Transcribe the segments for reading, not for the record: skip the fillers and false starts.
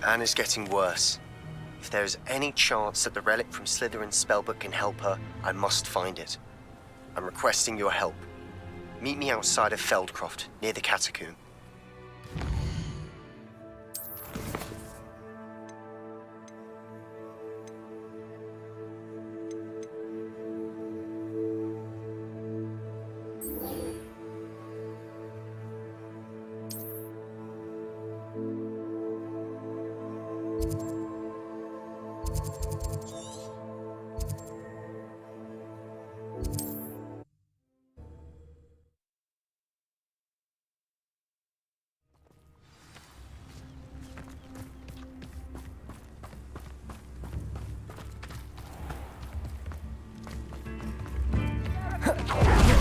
Anne is getting worse. If there is any chance that the relic from Slytherin's spellbook can help her, I must find it. I'm requesting your help. Meet me outside of Feldcroft, near the catacomb.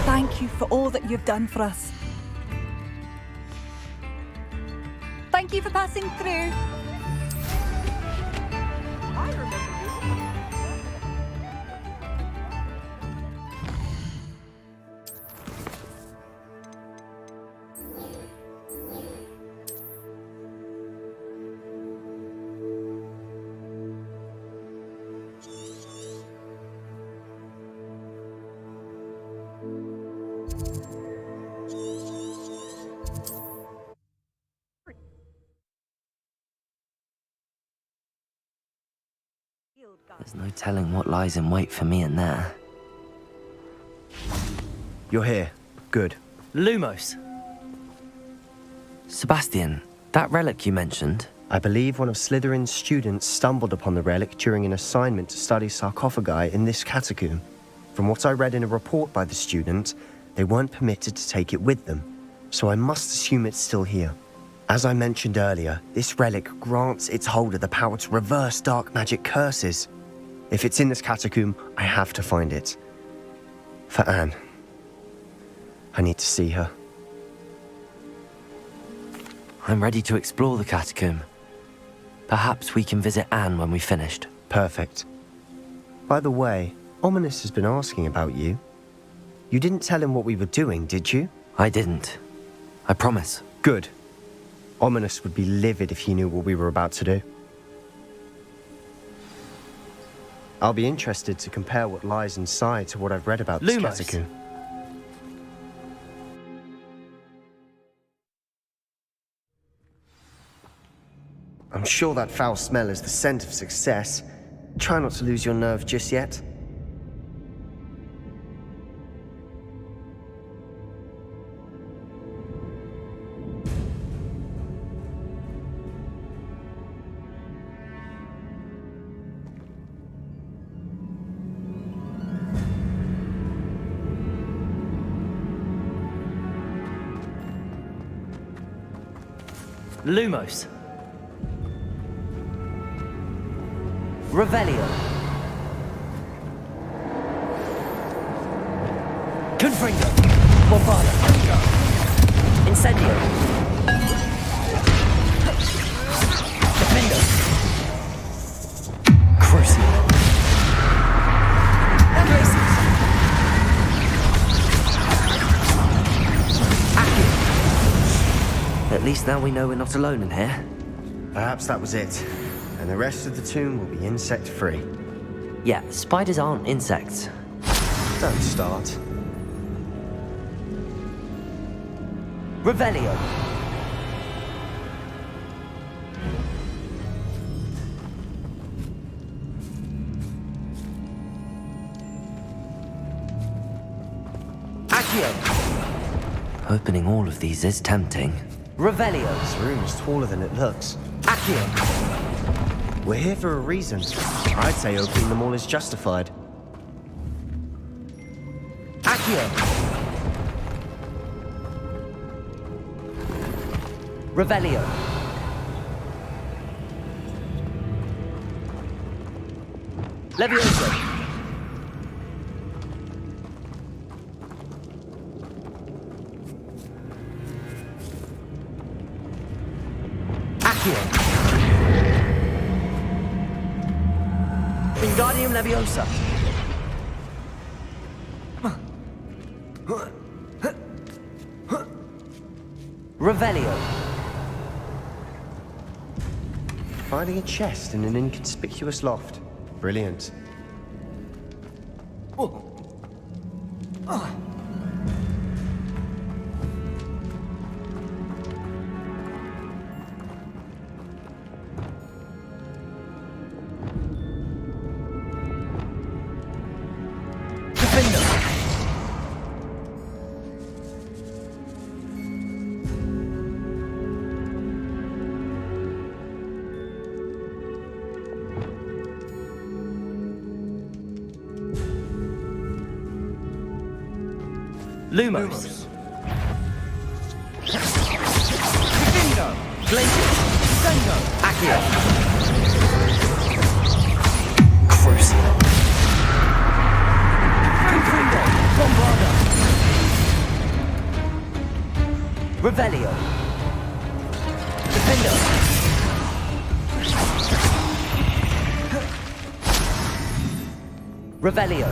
Thank you for all that you've done for us. Thank you for passing through. I remember you. There's no telling what lies in wait for me in there. You're here. Good. Lumos! Sebastian, that relic you mentioned... I believe one of Slytherin's students stumbled upon the relic during an assignment to study sarcophagi in this catacomb. From what I read in a report by the student, they weren't permitted to take it with them, so I must assume it's still here. As I mentioned earlier, this relic grants its holder the power to reverse dark magic curses. If it's in this catacomb, I have to find it. For Anne. I need to see her. I'm ready to explore the catacomb. Perhaps we can visit Anne when we've finished. Perfect. By the way, Ominous has been asking about you. You didn't tell him what we were doing, did you? I didn't. I promise. Good. Ominous would be livid if he knew what we were about to do. I'll be interested to compare what lies inside to what I've read about this catacomb. I'm sure that foul smell is the scent of success. Try not to lose your nerve just yet. Lumos. Revelio. Confringo. Bombada. Incendio. Defendo. Crucio. Graces. At least now we know we're not alone in here. Perhaps that was it. And the rest of the tomb will be insect-free. Yeah, spiders aren't insects. Don't start. Revelio. Accio. Opening all of these is tempting. Revelio. This room is taller than it looks. Accio. We're here for a reason. I'd say opening them all is justified. Accio. Revelio. Levioso. Accio. Wingardium Leviosa. Revelio. Finding a chest in an inconspicuous loft. Brilliant. Lumos. Glacius. Accio. Crucio. Confringo. Bombarda. Revelio. Defendo. Revelio.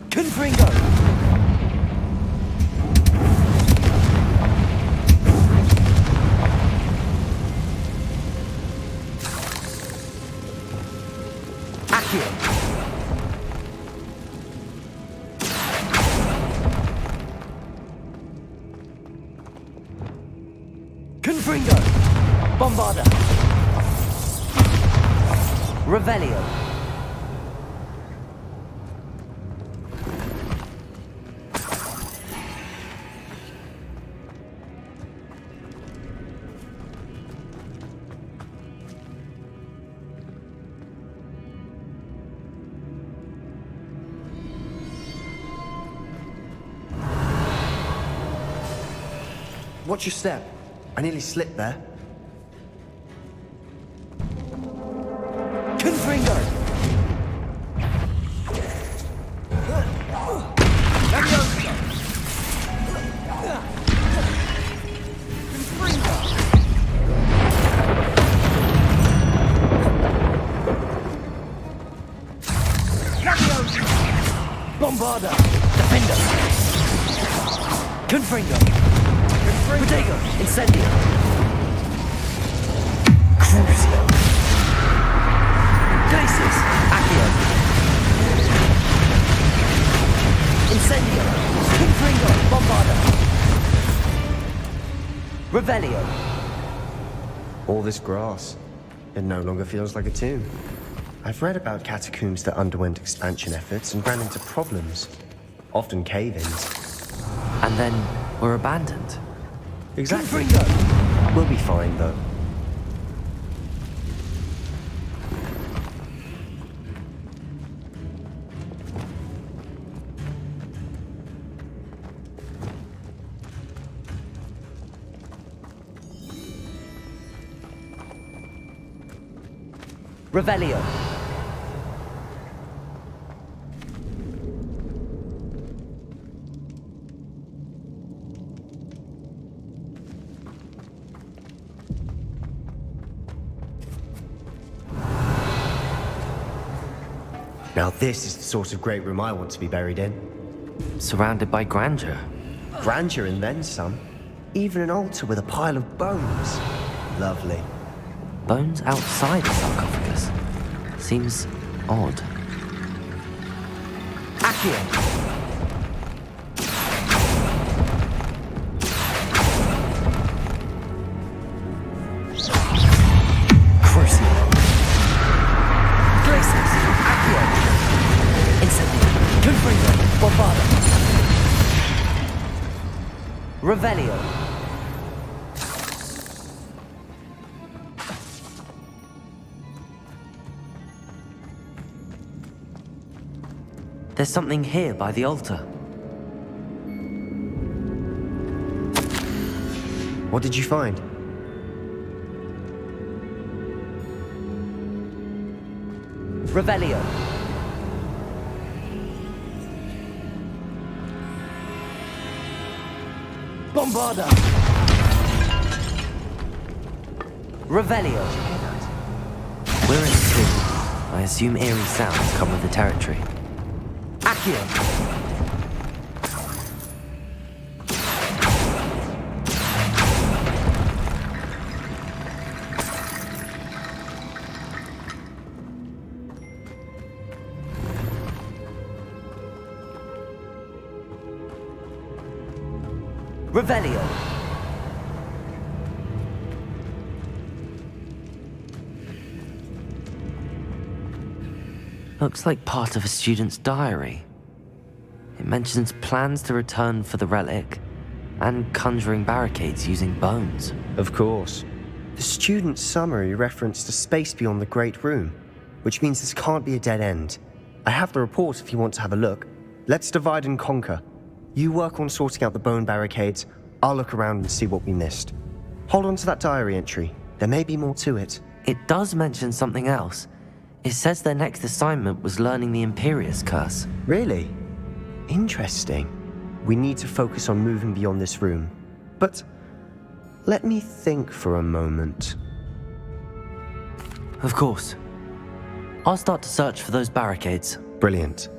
Confringo. Accio. Confringo. Bombarda. Revelio. Watch your step. I nearly slipped there. Confringo. Bombarda. Defender. Confringo. Protego. Incendio. Crucio. Glacius. Accio. Incendio. Confringo. Bombarda. Revelio. All this grass. It no longer feels like a tomb. I've read about catacombs that underwent expansion efforts and ran into problems. Often cave-ins. And then were abandoned. Exactly. Confringo. We'll be fine, though. Revelio. Now this is the sort of great room I want to be buried in. Surrounded by grandeur. Grandeur and then some. Even an altar with a pile of bones. Lovely. Bones outside the sarcophagus. Seems odd. Accio. Crucio. Glacius. Accio. Incendio. Confringo. Bombarda. Revelio. There's something here by the altar. What did you find? Revelio. Bombarda. Revelio. We're in a tomb. I assume eerie sounds come with the territory. Accio. Revelio. Looks like part of a student's diary. It mentions plans to return for the relic and conjuring barricades using bones. Of course. The student's summary referenced a space beyond the Great Room, which means this can't be a dead end. I have the report if you want to have a look. Let's divide and conquer. You work on sorting out the bone barricades. I'll look around and see what we missed. Hold on to that diary entry. There may be more to it. It does mention something else. It says their next assignment was learning the Imperius Curse. Really? Interesting. We need to focus on moving beyond this room. But let me think for a moment. Of course. I'll start to search for those barricades. Brilliant.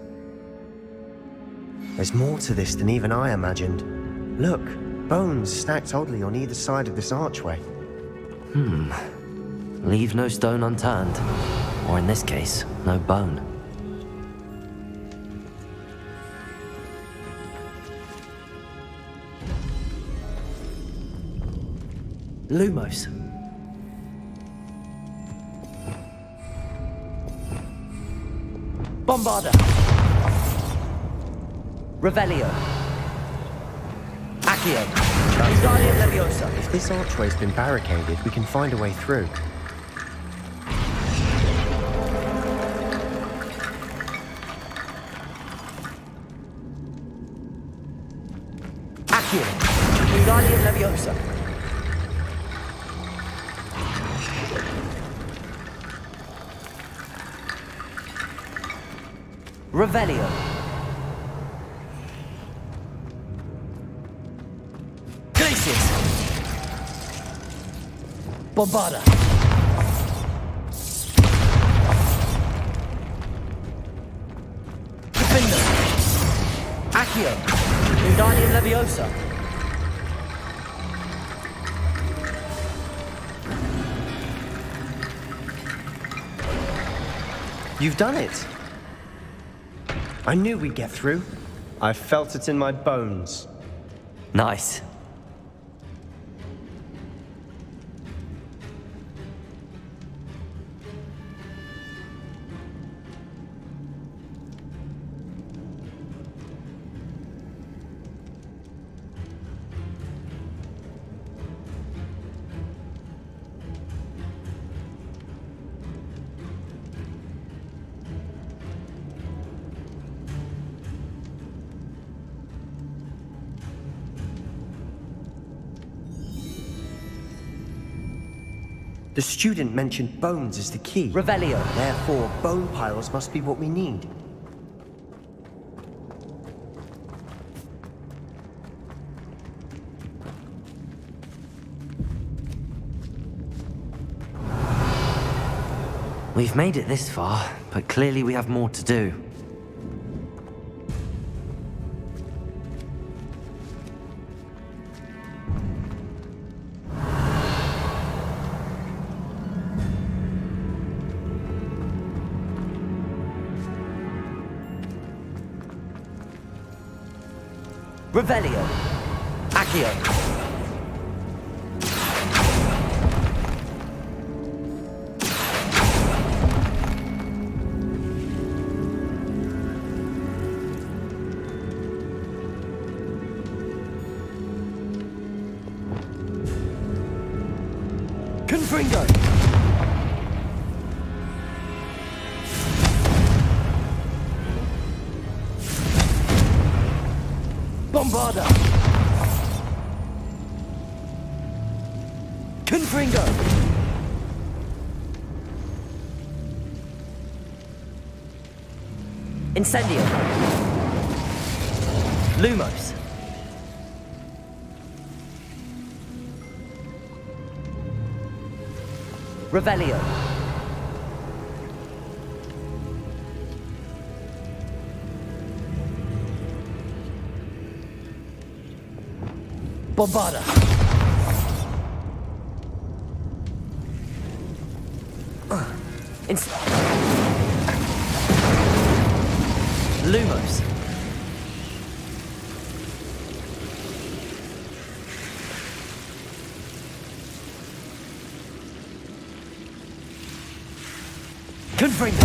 There's more to this than even I imagined. Look, bones stacked oddly on either side of this archway. Leave no stone unturned. Or in this case, no bone. Lumos. Bombarda. Revelio. Accio. Wingardium Leviosa. If this archway's been barricaded, we can find a way through. Accio. Wingardium Leviosa. Revelio. Glacius. Bombarda. Defender. Accio. Wingardium Leviosa. You've done it! I knew we'd get through. I felt it in my bones. Nice. The student mentioned bones as the key. Revelio. Therefore, bone piles must be what we need. We've made it this far, but clearly we have more to do. Revelio. Accio. Confringo. Bombarda. Confringo. Incendio. Lumos. Revelio. Bombarda. Lumos. Confringo!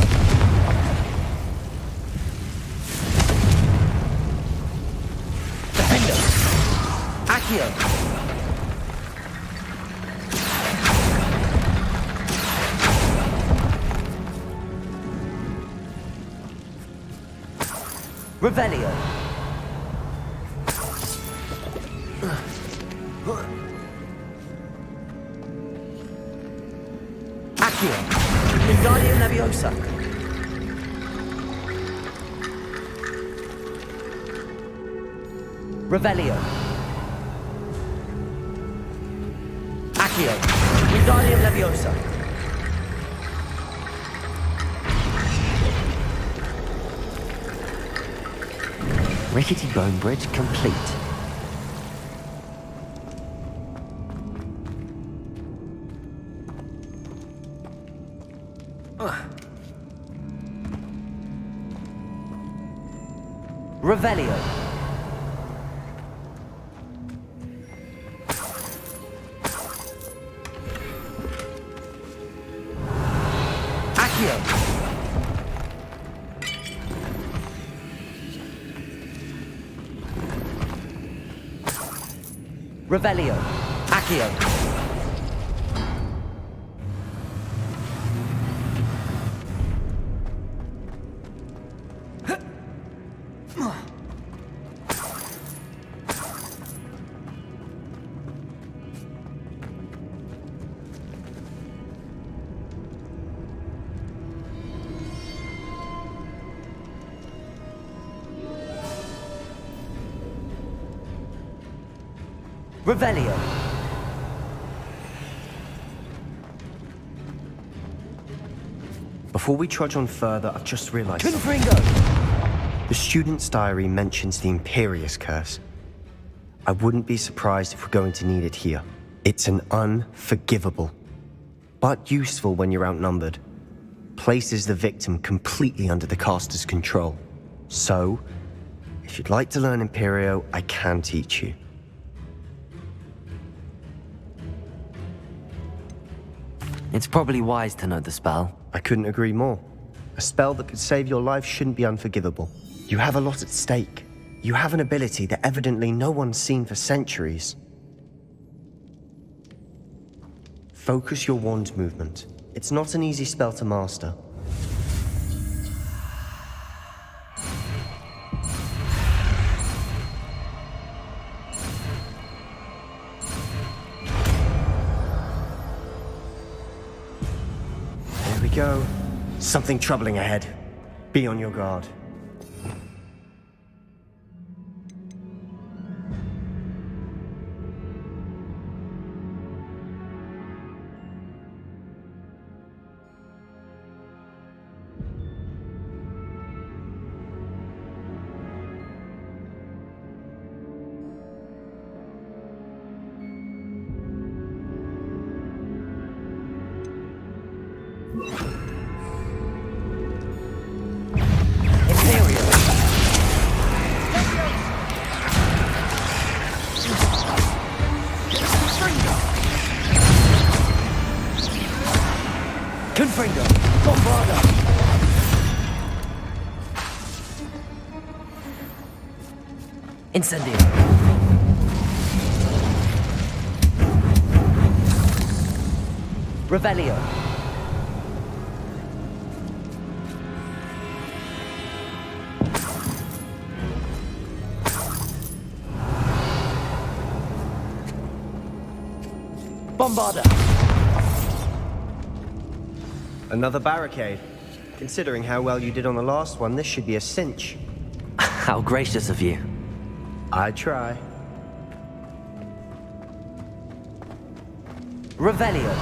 Defender! Accio! Revelio! Accio! Wingardium Leviosa! Revelio! Accio! Wingardium Leviosa! Rickety bone bridge complete. Revelio. Accio. Revelio. Accio. Revelio. Before we trudge on further, I've just realized Confringo. the student's diary mentions the Imperious Curse. I wouldn't be surprised if we're going to need it here. It's an unforgivable, but useful when you're outnumbered. Places the victim completely under the caster's control. So, if you'd like to learn Imperio, I can teach you. It's probably wise to know the spell. I couldn't agree more. A spell that could save your life shouldn't be unforgivable. You have a lot at stake. You have an ability that evidently no one's seen for centuries. Focus your wand movement. It's not an easy spell to master. There we go. Something troubling ahead. Be on your guard. Confringo! Bombarda! Incendio! Revelio! Bombarda! Another barricade. Considering how well you did on the last one, this should be a cinch. How gracious of you. I try. Revelio.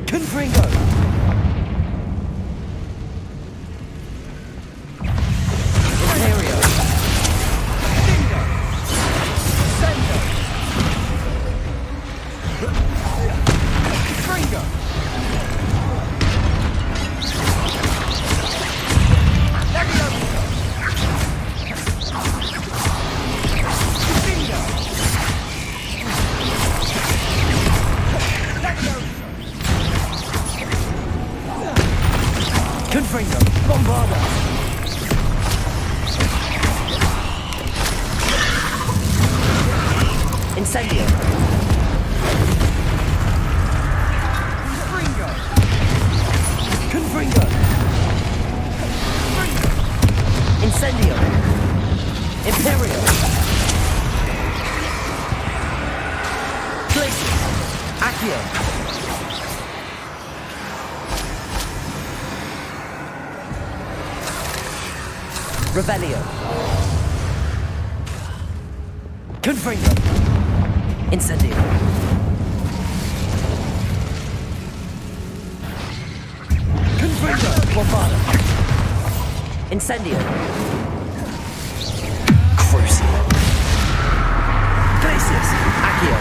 Confringo. Imperio. Confringo! Bombarda! Incendio! Confringo! Incendio! Imperial! Glacius! Accio! Revelio. Confringo. Incendio. Confringo. Bombada. Incendio. Crucio. Glacius. Accio.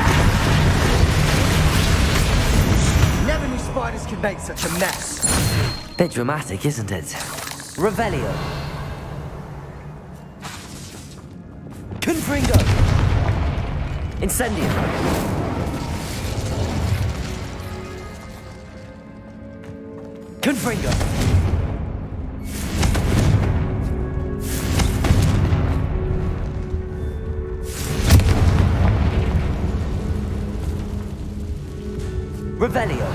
Never knew spiders could make such a mess. Bit dramatic, isn't it? Revelio. Confringo. Incendio. Confringo. Revelio.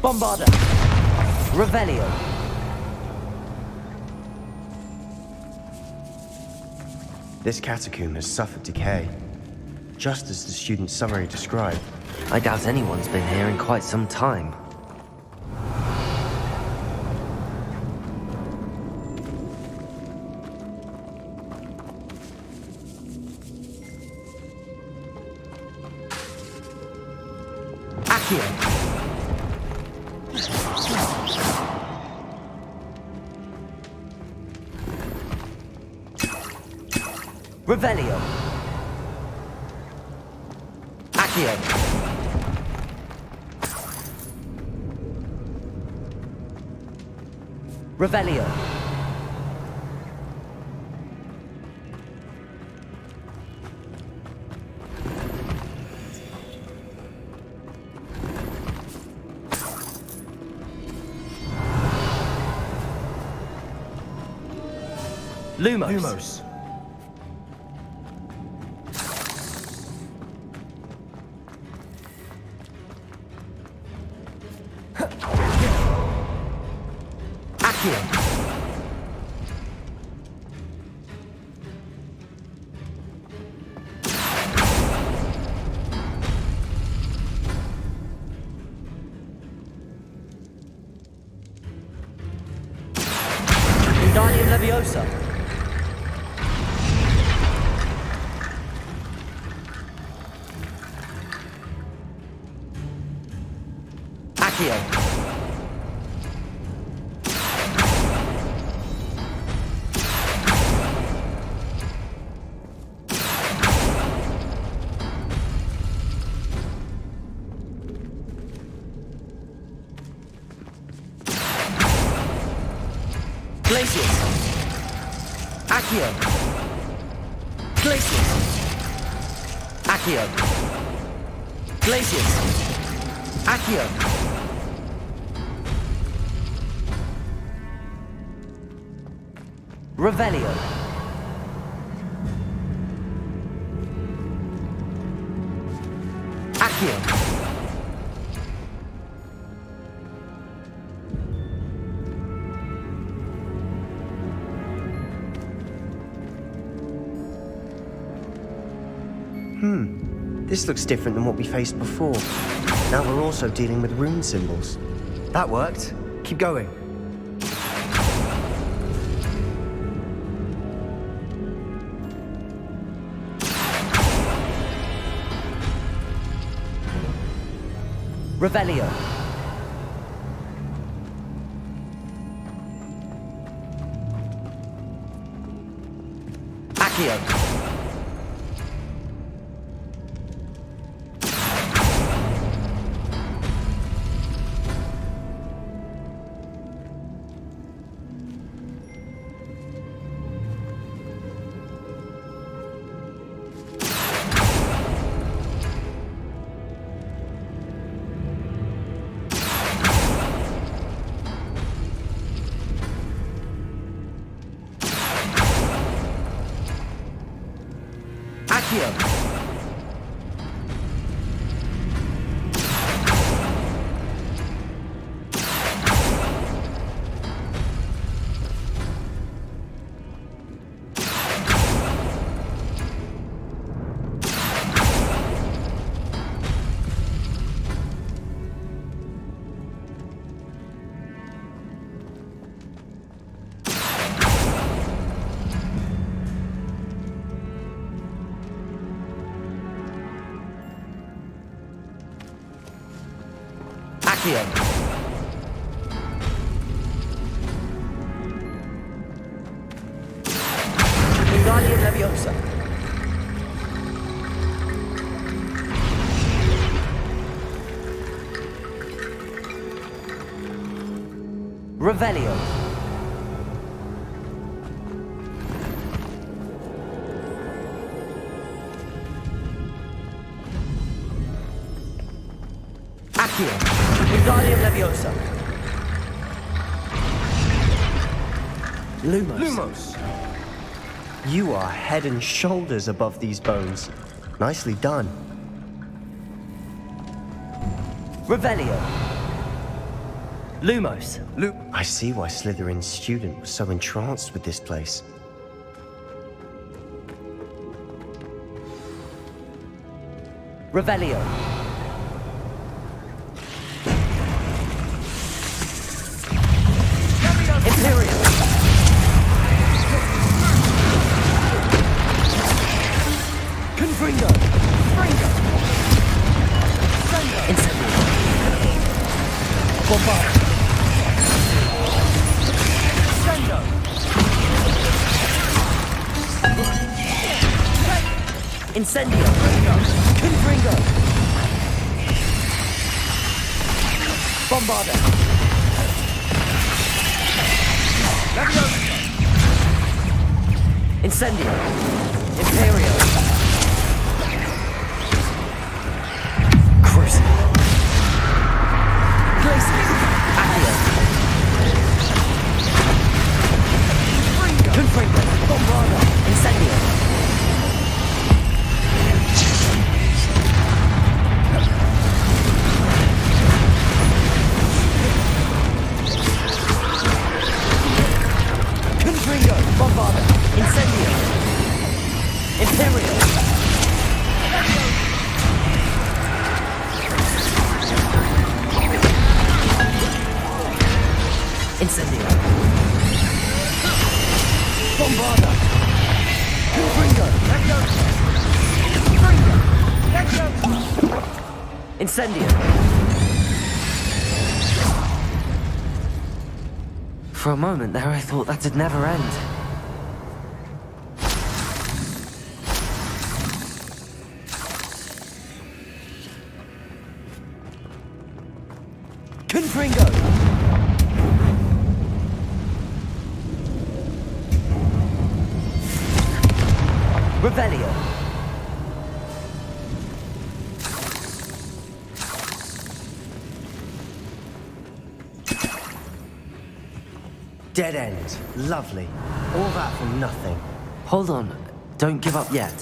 Bombarda. Revelio. This catacomb has suffered decay, just as the student's summary described. I doubt anyone's been here in quite some time. Accio. Revelio. Accio. Revelio. Lumos. Accio. Wingardium Leviosa. Accio. Glacius. Accio. Glacius. Accio. Glacius. Accio. Revelio. Accio. This looks different than what we faced before. Now we're also dealing with rune symbols. That worked. Keep going. Revelio. Accio. Accio. Accio. Wingardium Leviosa. Revelio. Accio. Wingardium Leviosa. Lumos. You are head and shoulders above these bones. Nicely done. Revelio. Lumos. I see why Slytherin's student was so entranced with this place. Revelio. Imperial. Confringo. Incendio. Bombard. Incendio. Confringo. Bombarda. Incendio. Imperial. Crucible. Glacius. Accio. Confringo. Bombarda. Incendio. Confringo. Bombarda. Incendio. Imperial. Incendio. Bombarda. Confringo. Incendio. For a moment there, I thought that'd never end. Confringo. Revelio. Dead end. Lovely. All that for nothing. Hold on, don't give up yet.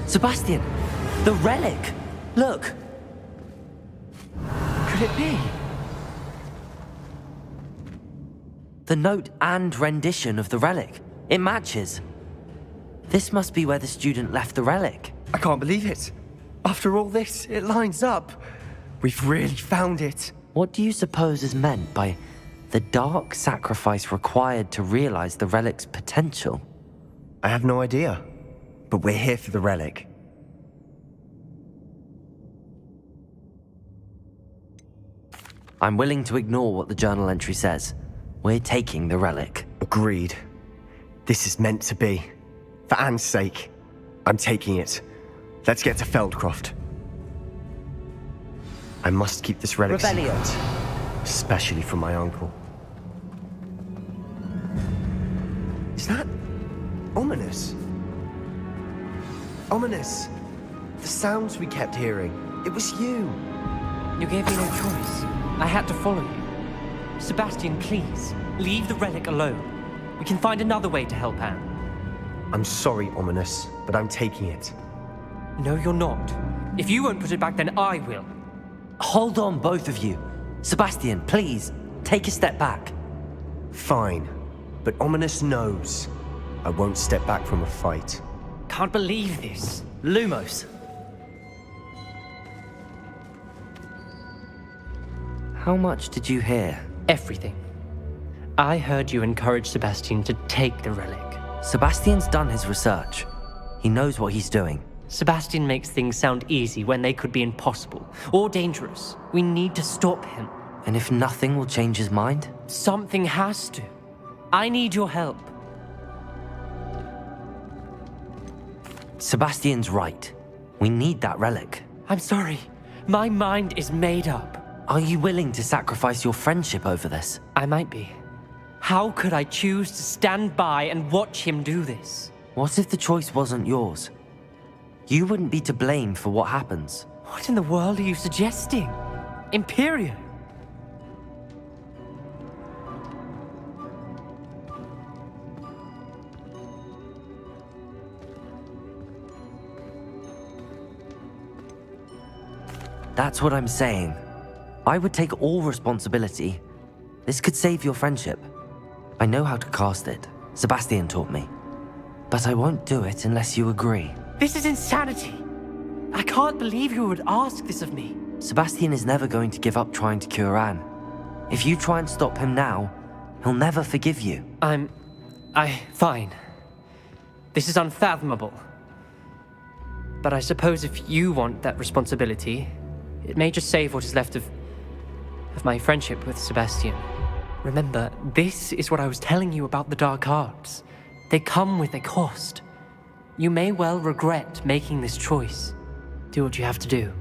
Sebastian, the relic! Look! Could it be? The note and rendition of the relic. It matches. This must be where the student left the relic. I can't believe it. After all this, it lines up. We've really found it. What do you suppose is meant by the dark sacrifice required to realize the relic's potential? I have no idea. But we're here for the relic. I'm willing to ignore what the journal entry says. We're taking the relic. Agreed. This is meant to be. For Anne's sake, I'm taking it. Let's get to Feldcroft. I must keep this relic Revelio. secret, especially from my uncle. Is that ominous? Ominous. The sounds we kept hearing. It was you. You gave me no choice. I had to follow you. Sebastian, please, leave the relic alone. We can find another way to help Anne. I'm sorry, Ominous, but I'm taking it. No, you're not. If you won't put it back, then I will. Hold on, both of you. Sebastian, please, take a step back. Fine, but Ominous knows I won't step back from a fight. Can't believe this. Lumos. How much did you hear? Everything. I heard you encourage Sebastian to take the relic. Sebastian's done his research. He knows what he's doing. Sebastian makes things sound easy when they could be impossible or dangerous. We need to stop him. And if nothing will change his mind? Something has to. I need your help. Sebastian's right. We need that relic. I'm sorry. My mind is made up. Are you willing to sacrifice your friendship over this? I might be. How could I choose to stand by and watch him do this? What if the choice wasn't yours? You wouldn't be to blame for what happens. What in the world are you suggesting? Imperio? That's what I'm saying. I would take all responsibility. This could save your friendship. I know how to cast it. Sebastian taught me. But I won't do it unless you agree. This is insanity. I can't believe you would ask this of me. Sebastian is never going to give up trying to cure Anne. If you try and stop him now, he'll never forgive you. Fine. This is unfathomable. But I suppose if you want that responsibility, it may just save what is left of my friendship with Sebastian. Remember, this is what I was telling you about the dark arts. They come with a cost. You may well regret making this choice. Do what you have to do.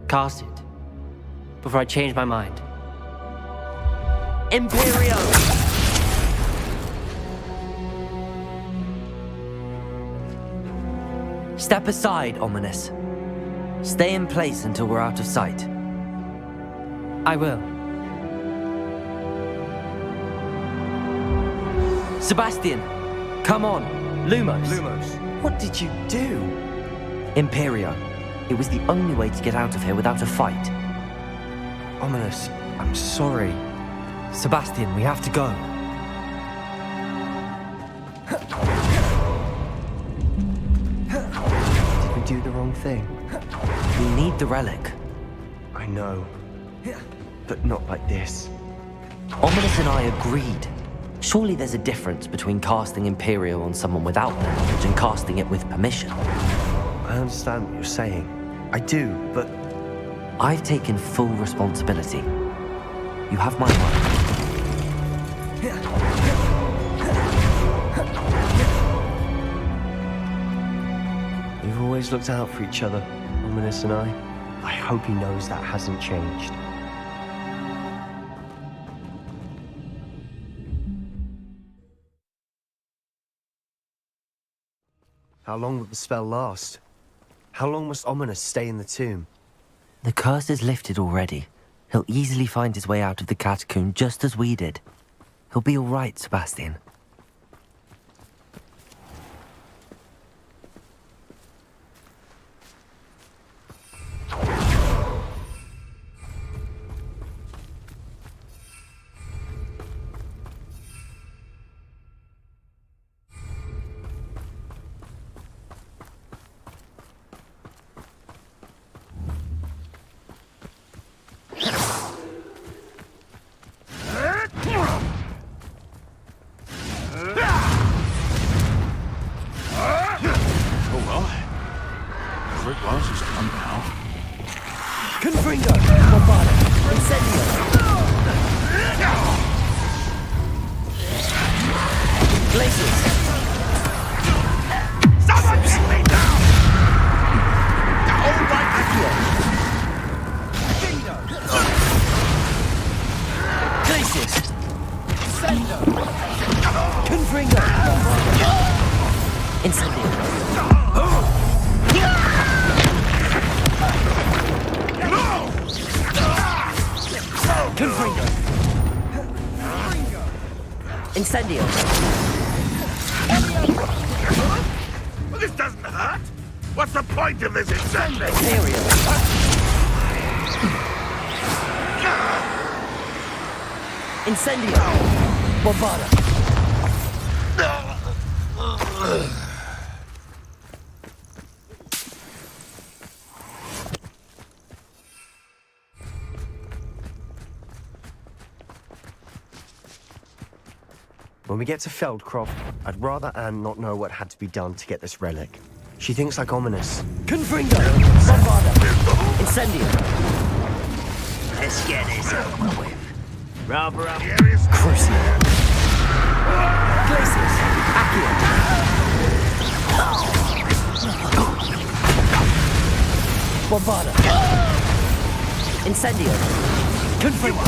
Cast it. Before I change my mind. Imperio! Step aside, Ominous. Stay in place until we're out of sight. I will. Sebastian, come on. Lumos. Lumos, what did you do? Imperio. It was the only way to get out of here without a fight. Ominous, I'm sorry. Sebastian, we have to go. Did we do the wrong thing? We need the relic. I know. But not like this. Ominous and I agreed. Surely there's a difference between casting Imperio on someone without their knowledge and casting it with permission. I understand what you're saying. I do, but I've taken full responsibility. You have my word. we've always looked out for each other, Ominous and I. I hope he knows that hasn't changed. How long will the spell last? How long must Ominous stay in the tomb? The curse is lifted already. He'll easily find his way out of the catacomb just as we did. He'll be all right, Sebastian. Incendio. Confringo. Incendio. This doesn't hurt. What's the point of this exactly? Imperial. Incendio. Bombarda. When we get to Feldcroft, I'd rather Anne not know what had to be done to get this relic. She thinks like ominous. Confringo. Bombarda. Incendio. Let's get this over with. Rubber up. Crucial. Glacius. Accio. Bombarda. Incendio. Confringo.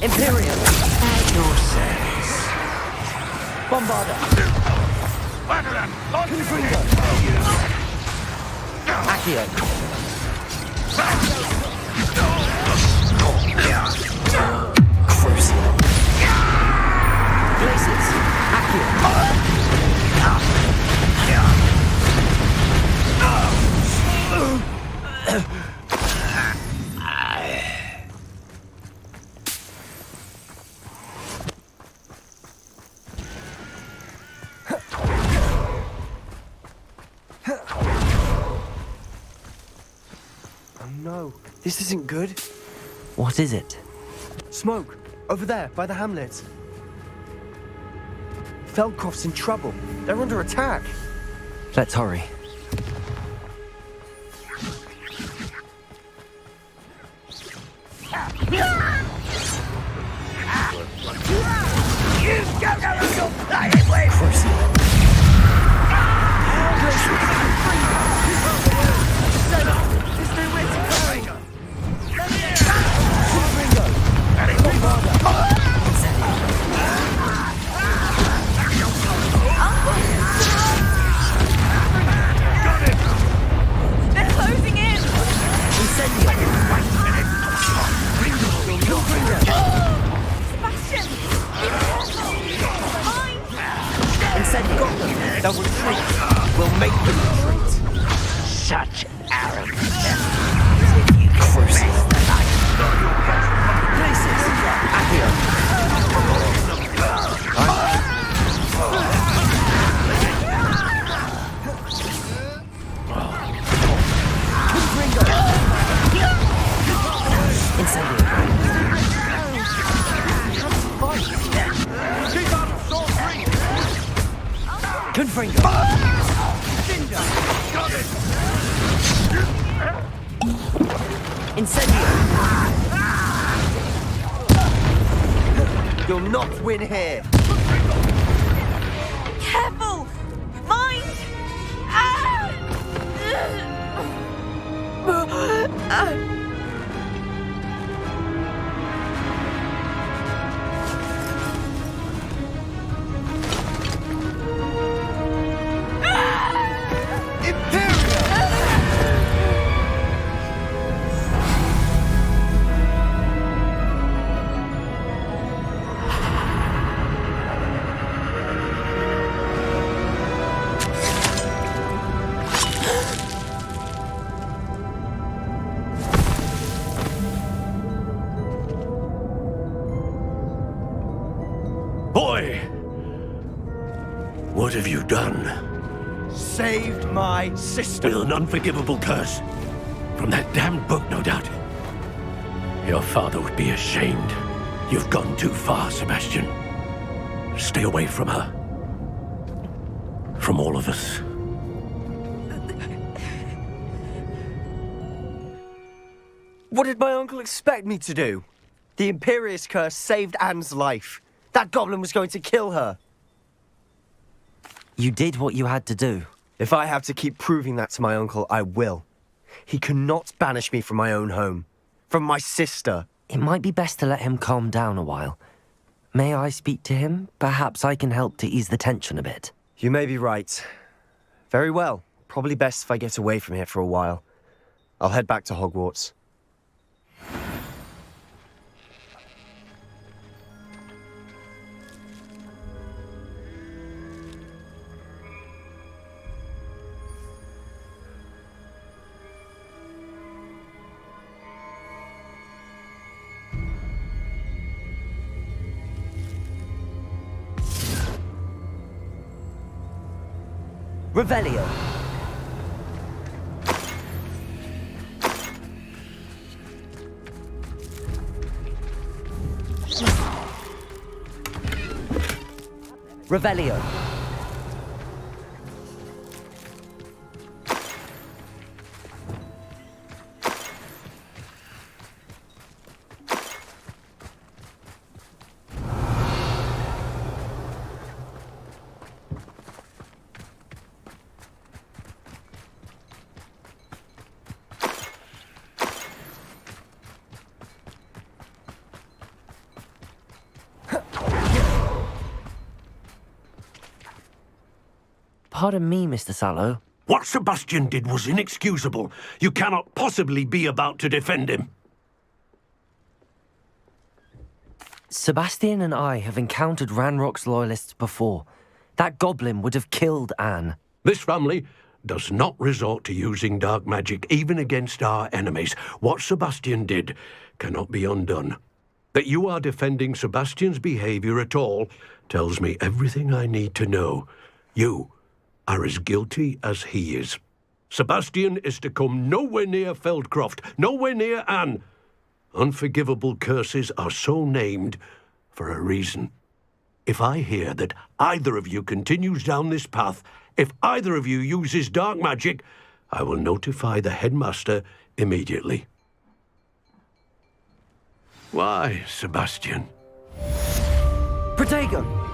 Imperial. At your service. Bombarda. Confringo. Accio. Crucial. Glacius. Accio. Oh no, this isn't good. What is it? Smoke, over there, by the hamlet. Feldcroft's in trouble. They're under attack. Let's hurry. They're closing in! Sebastian! Mine! Incendio. They'll retreat. We'll make them retreat. Such arrogance. Crucial. Glacius. Accio. Incendio. Confringo. Incendio. You'll not win here. Careful! Mind! Ah! Boy! What have you done? Saved my sister. With an unforgivable curse. From that damned book, no doubt. Your father would be ashamed. You've gone too far, Sebastian. Stay away from her. From all of us. What did my uncle expect me to do? The Imperious curse saved Anne's life. That goblin was going to kill her. You did what you had to do. If I have to keep proving that to my uncle, I will. He cannot banish me from my own home. from my sister. It might be best to let him calm down a while. May I speak to him? Perhaps I can help to ease the tension a bit. You may be right. Very well. Probably best if I get away from here for a while. I'll head back to Hogwarts. Revelio. Revelio. Pardon me, Mr. Sallow. What Sebastian did was inexcusable. You cannot possibly be about to defend him. Sebastian and I have encountered Ranrock's loyalists before. That goblin would have killed Anne. This family does not resort to using dark magic even against our enemies. What Sebastian did cannot be undone. That you are defending Sebastian's behavior at all tells me everything I need to know. You are as guilty as he is. Sebastian is to come nowhere near Feldcroft, nowhere near Anne. Unforgivable curses are so named for a reason. If I hear that either of you continues down this path, if either of you uses dark magic, I will notify the headmaster immediately. Why, Sebastian? Protego.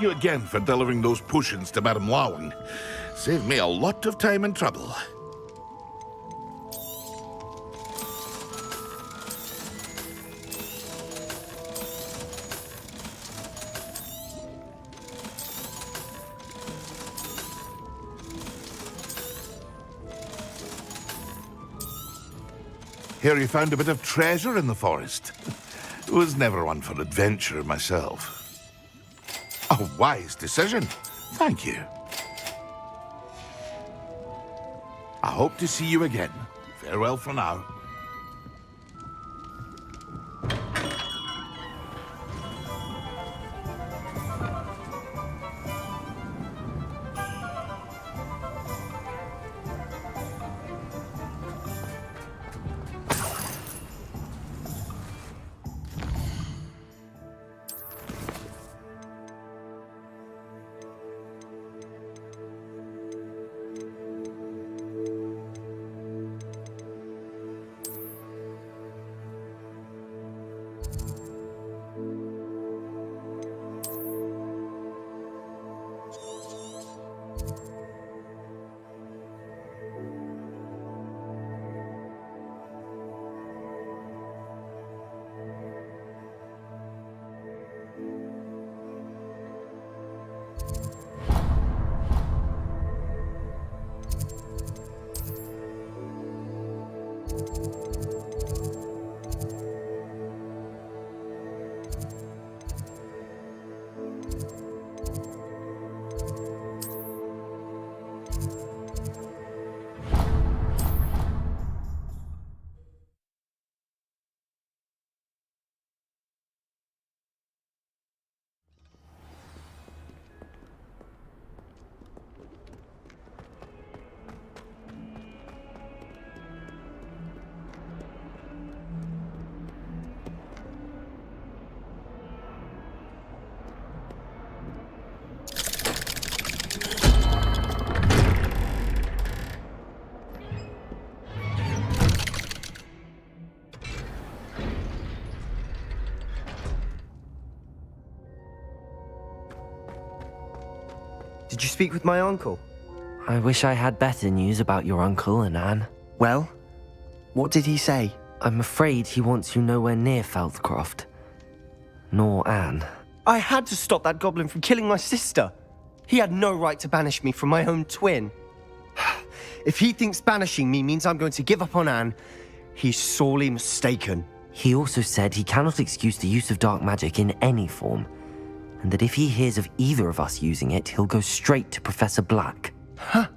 Thank you again for delivering those potions to Madame Lawing. Saved me a lot of time and trouble. Here you found a bit of treasure in the forest. Was never one for adventure myself. A wise decision. Thank you. I hope to see you again. Farewell for now. Did you speak with my uncle? I wish I had better news about your uncle and Anne. Well, what did he say? I'm afraid he wants you nowhere near Feldcroft. Nor Anne. I had to stop that goblin from killing my sister. He had no right to banish me from my own twin. If he thinks banishing me means I'm going to give up on Anne, he's sorely mistaken. He also said he cannot excuse the use of dark magic in any form, and that if he hears of either of us using it, he'll go straight to Professor Black. Huh.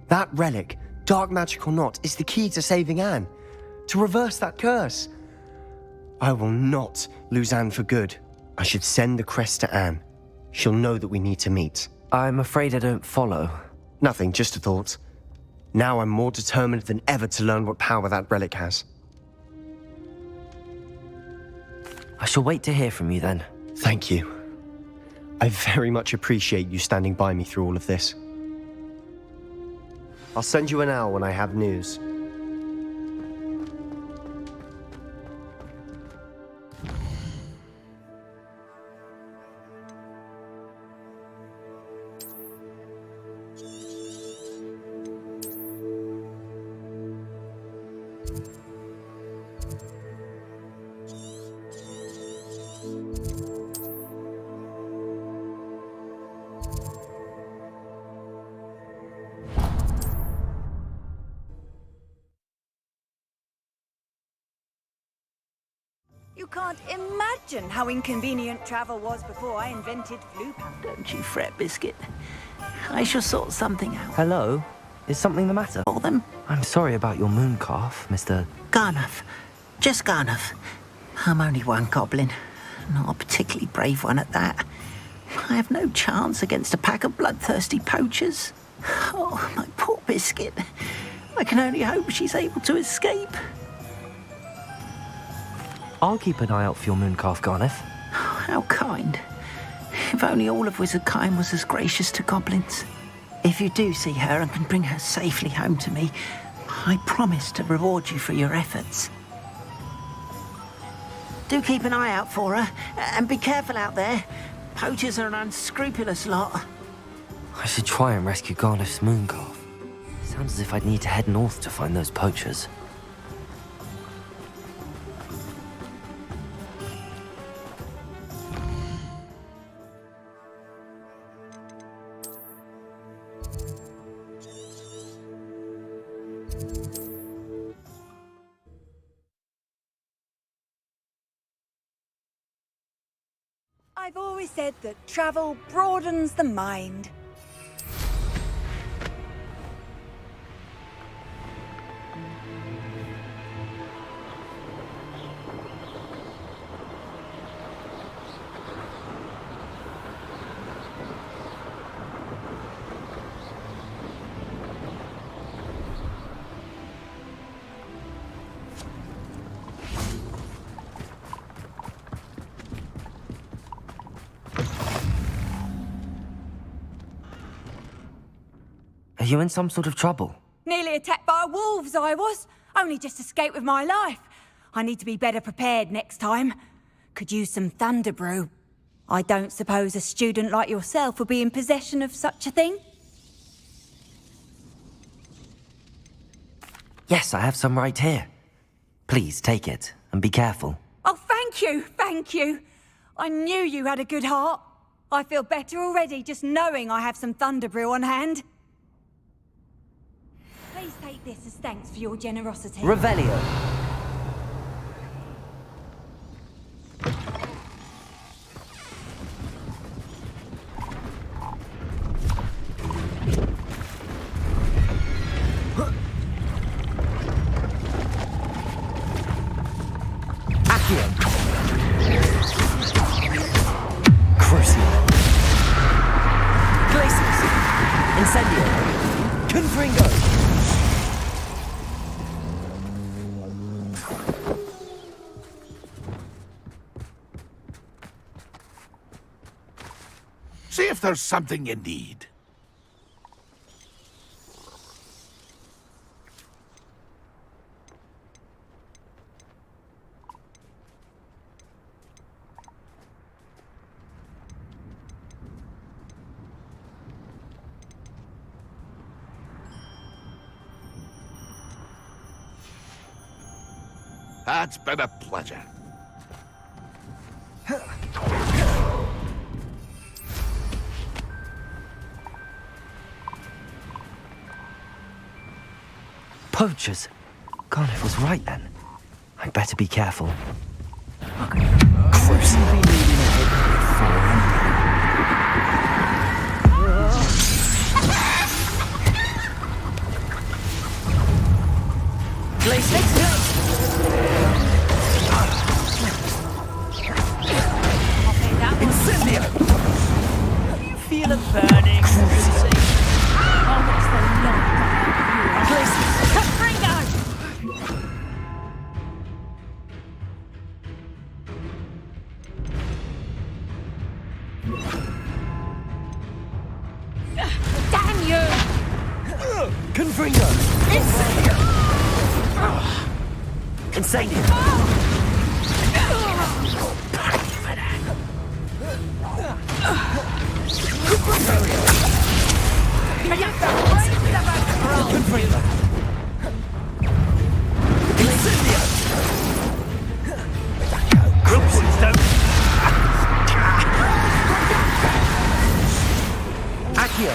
That relic, dark magic or not, is the key to saving Anne. To reverse that curse. I will not lose Anne for good. I should send the crest to Anne. She'll know that we need to meet. I'm afraid I don't follow. Nothing, just a thought. Now I'm more determined than ever to learn what power that relic has. I shall wait to hear from you then. Thank you. I very much appreciate you standing by me through all of this. I'll send you an owl when I have news. You can't imagine how inconvenient travel was before I invented flu powder. Don't you fret, Biscuit. I shall sort something out Hello? Is something the matter? for them. I'm sorry about your moon calf, Mr. Garnuff. Just Garnuff. I'm only one goblin. Not a particularly brave one at that. I have no chance against a pack of bloodthirsty poachers. Oh, my poor Biscuit. I can only hope she's able to escape. I'll keep an eye out for your moon calf, Garniff. How kind. If only all of Wizardkind was as gracious to goblins. If you do see her and can bring her safely home to me, I promise to reward you for your efforts. Do keep an eye out for her, and be careful out there. Poachers are an unscrupulous lot. I should try and rescue Garniff's moon calf. Sounds as if I'd need to head north to find those poachers. I've always said that travel broadens the mind. Are you in some sort of trouble? Nearly attacked by wolves, I was. Only just escaped with my life. I need to be better prepared next time. Could use some thunder brew. I don't suppose a student like yourself would be in possession of such a thing? Yes, I have some right here. Please take it, and be careful. Oh, thank you, thank you. I knew you had a good heart. I feel better already just knowing I have some thunder brew on hand. Please take this as thanks for your generosity. Revelio. Accio. Crucio. Glacius. Incendio. Confringo. See if there's something you need. That's been a pleasure. Poachers. Garnet was right then. I'd better be careful. Incendio! Feel it burning. Oh, what's the long Confringo! Damn you! Confringo! Incendio! Confringo! Incendio! Accio!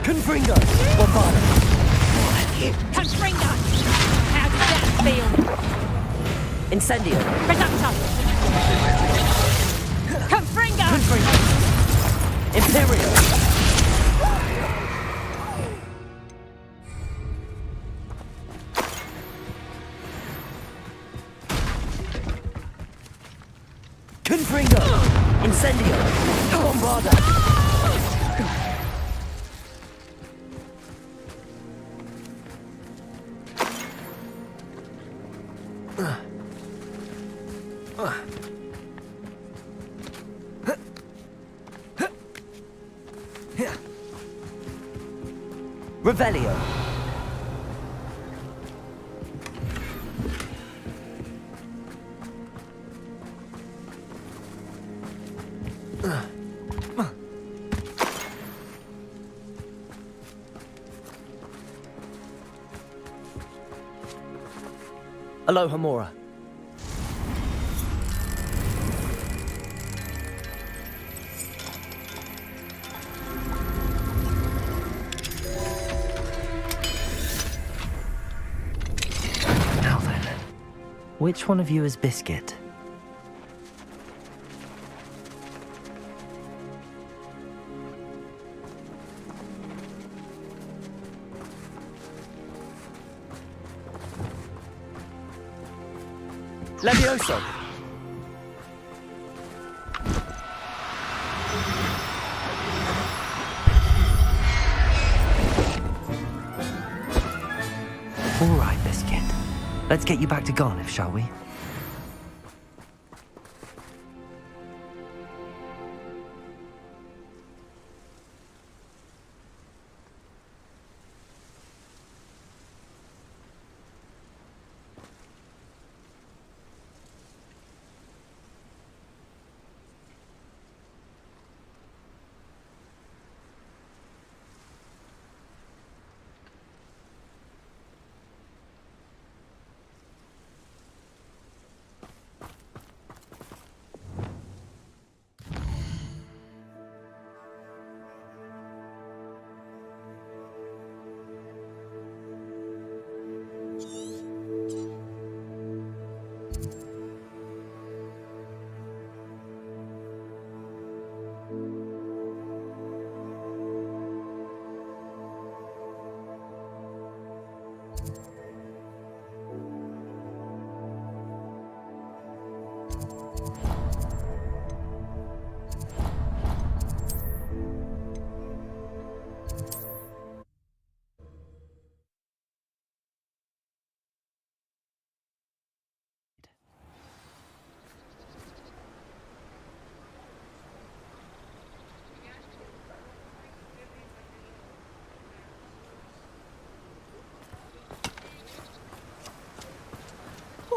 Confringo! Bombarda! Confringo! How does that feel? Incendio! Reducto! Confringo! Confringo! Imperial! Confringo! Incendio! Bombarda! Revelio. Aloha Mora. Now then, which one of you is Biscuit? Levioso! All right, Biscuit. Let's get you back to Garniff, shall we?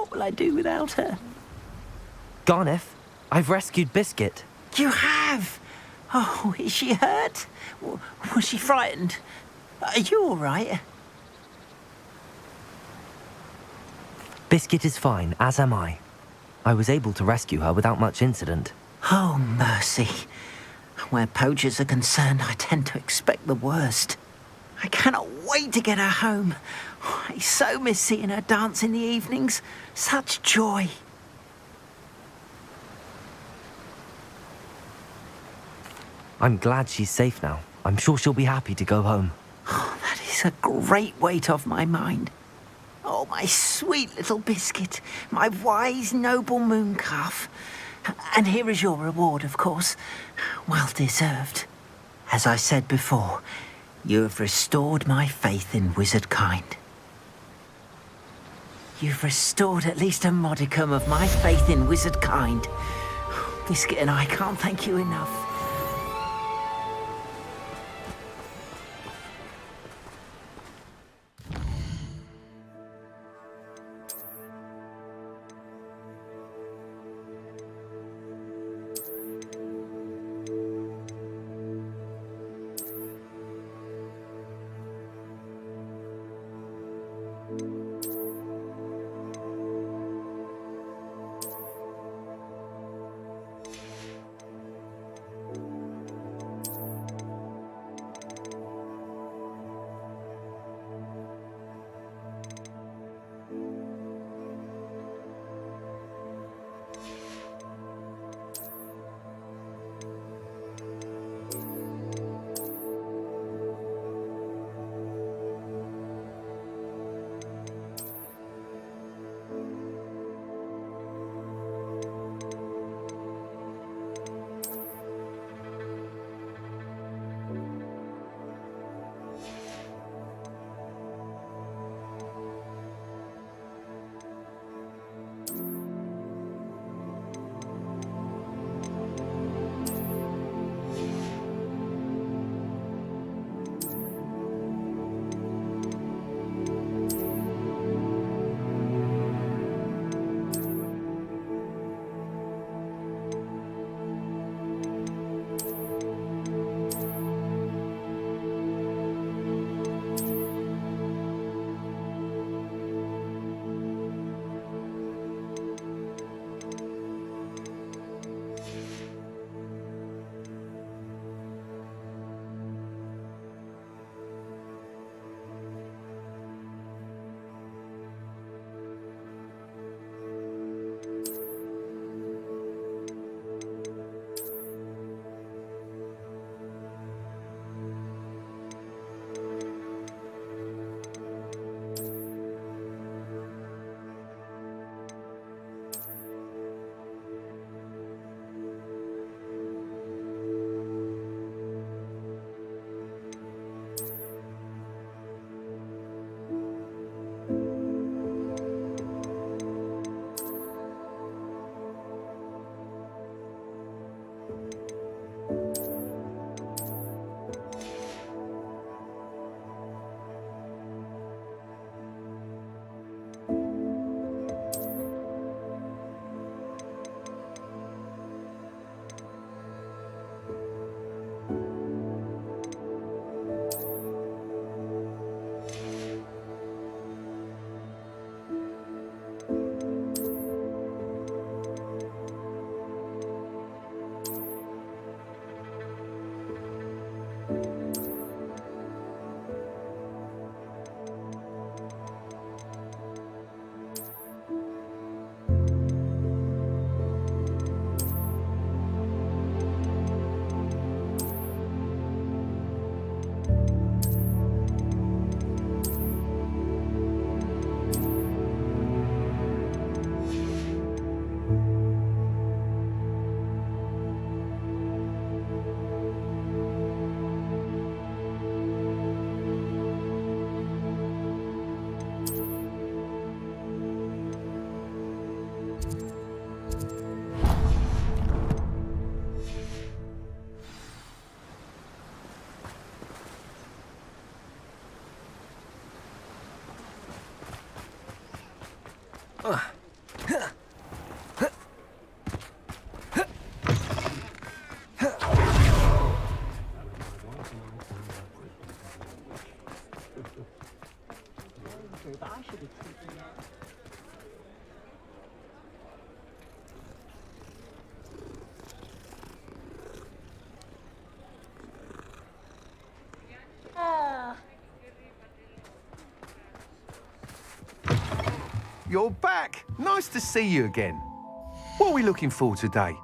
What will I do without her? Garneth, I've rescued Biscuit. You have? Oh, is she hurt? Was she frightened? Are you all right? Biscuit is fine, as am I. I was able to rescue her without much incident. Oh, mercy. Where poachers are concerned, I tend to expect the worst. I cannot wait to get her home. I so miss seeing her dance in the evenings. Such joy. I'm glad she's safe now. I'm sure she'll be happy to go home. Oh, that is a great weight off my mind. Oh, my sweet little Biscuit, my wise, noble moon calf. And here is your reward, of course. Well deserved. As I said before, you have restored my faith in wizard kind. You've restored at least a modicum of my faith in wizard kind. Biscuit and I can't thank you enough. You're back. Nice to see you again. What are we looking for today?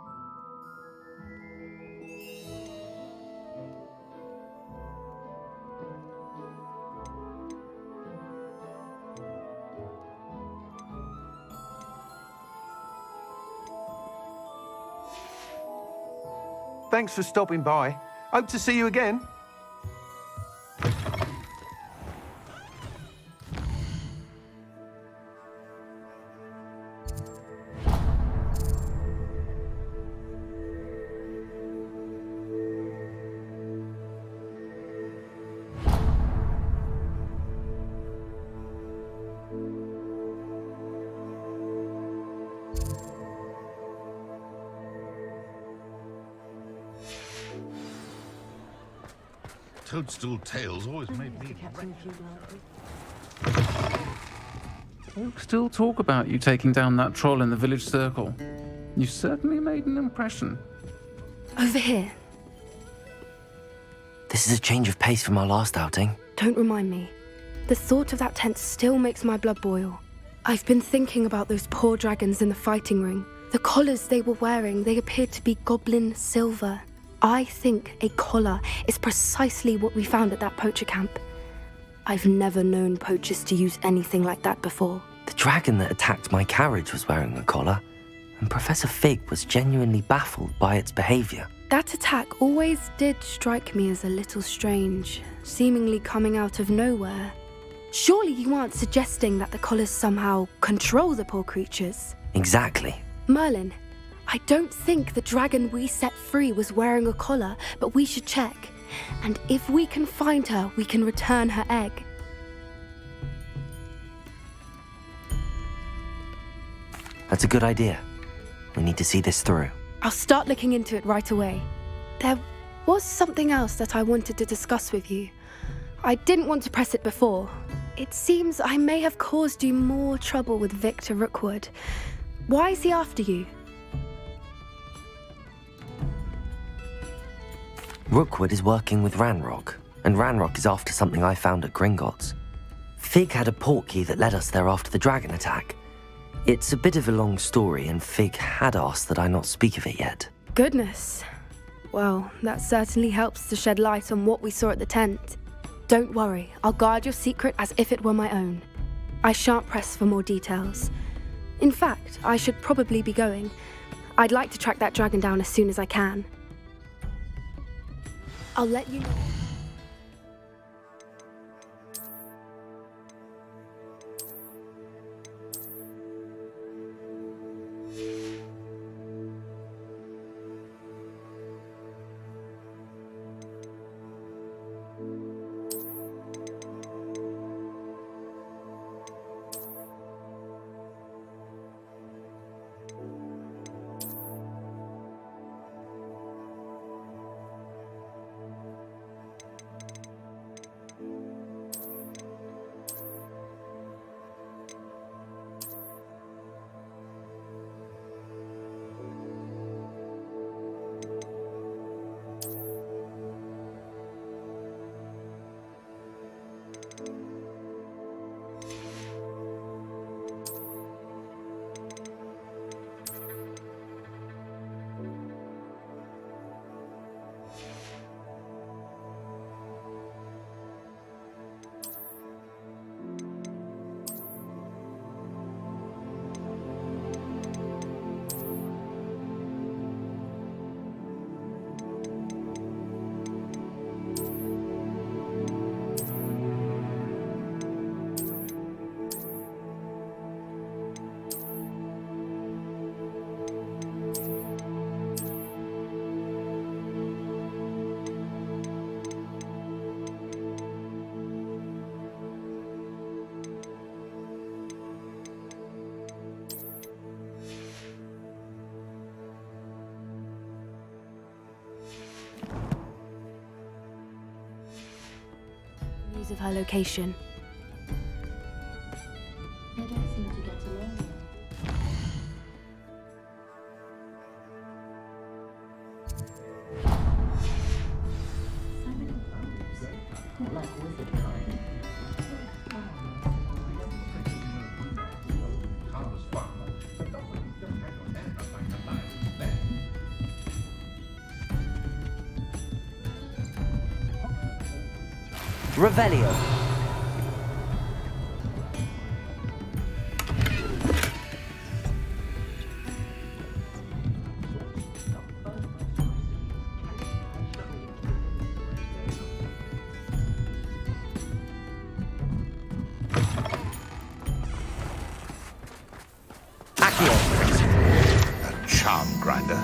Thanks for stopping by. Hope to see you again. Toadstool tales always made me... Folks still talk about you taking down that troll in the village circle. You certainly made an impression. Over here. This is a change of pace from our last outing. Don't remind me. The thought of that tent still makes my blood boil. I've been thinking about those poor dragons in the fighting ring. The collars they were wearing, they appeared to be goblin silver. I think a collar is precisely what we found at that poacher camp. I've never known poachers to use anything like that before. The dragon that attacked my carriage was wearing a collar, and Professor Fig was genuinely baffled by its behavior. That attack always did strike me as a little strange, seemingly coming out of nowhere. Surely you aren't suggesting that the collars somehow control the poor creatures? Exactly. Merlin, I don't think the dragon we set free was wearing a collar, but we should check. And if we can find her, we can return her egg. That's a good idea. We need to see this through. I'll start looking into it right away. There was something else that I wanted to discuss with you. I didn't want to press it before. It seems I may have caused you more trouble with Victor Rookwood. Why is he after you? Rookwood is working with Ranrock, and Ranrock is after something I found at Gringotts. Fig had a portkey that led us there after the dragon attack. It's a bit of a long story, and Fig had asked that I not speak of it yet. Goodness. Well, that certainly helps to shed light on what we saw at the tent. Don't worry, I'll guard your secret as if it were my own. I shan't press for more details. In fact, I should probably be going. I'd like to track that dragon down as soon as I can. I'll let you know. Of her location. Revelio. A charm grinder.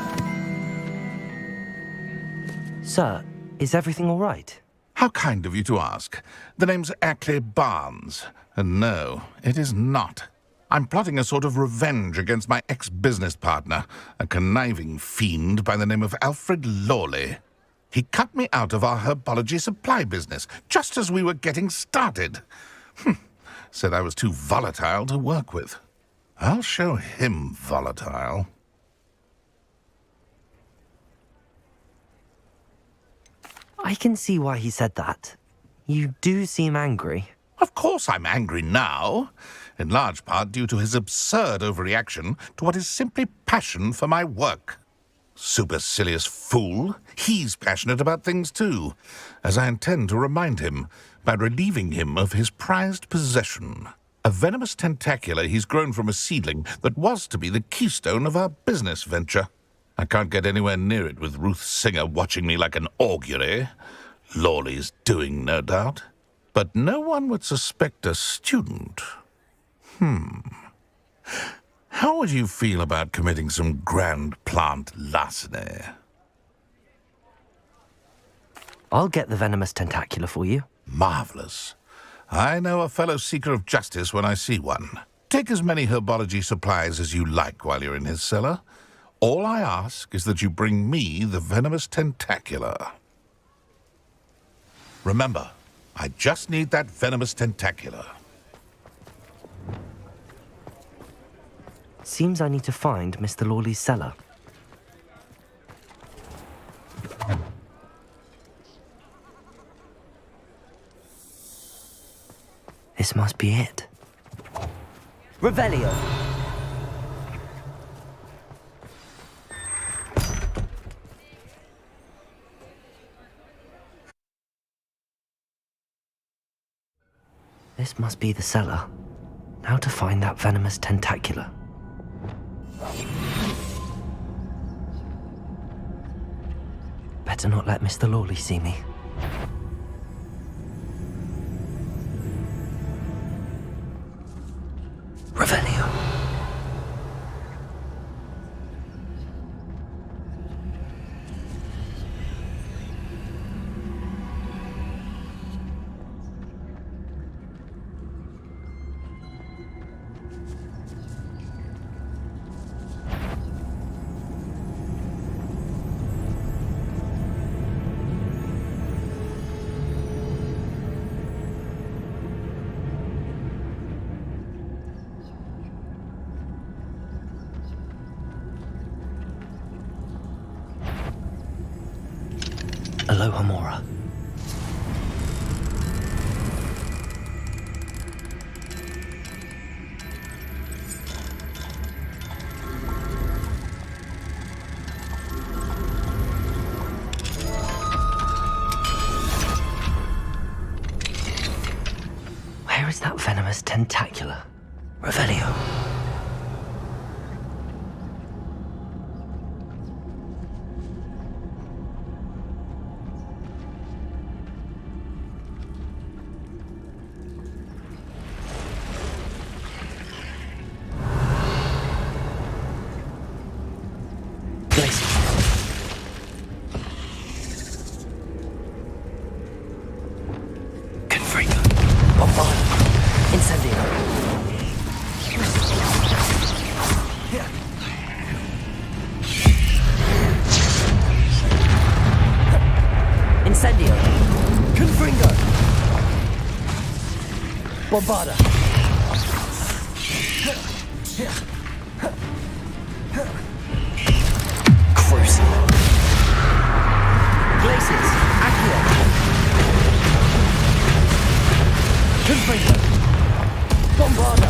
Sir, is everything all right? How kind of you to ask. The name's Ackley Barnes. And no, it is not. I'm plotting a sort of revenge against my ex-business partner, a conniving fiend by the name of Alfred Lawley. He cut me out of our herbology supply business, just as we were getting started. Said I was too volatile to work with. I'll show him volatile. I can see why he said that. You do seem angry. Of course I'm angry now, in large part due to his absurd overreaction to what is simply passion for my work. Supercilious fool, he's passionate about things too, as I intend to remind him by relieving him of his prized possession. A venomous tentacula he's grown from a seedling that was to be the keystone of our business venture. I can't get anywhere near it with Ruth Singer watching me like an augury. Lawley's doing, no doubt. But no one would suspect a student. How would you feel about committing some grand plant larceny? I'll get the venomous tentacula for you. Marvelous. I know a fellow seeker of justice when I see one. Take as many herbology supplies as you like while you're in his cellar. All I ask is that you bring me the venomous tentacula. Remember, I just need that venomous tentacula. Seems I need to find Mr. Lawley's cellar. This must be it. Revelio! This must be the cellar. Now to find that venomous tentacula. Better not let Mr. Lawley see me. Revelio. Aloha Mora. Where is that venomous tentacula? Revelio. Incendio! Confringo! Bombarda! Crucible! Glaciers! Accio! Confringo! Bombarda!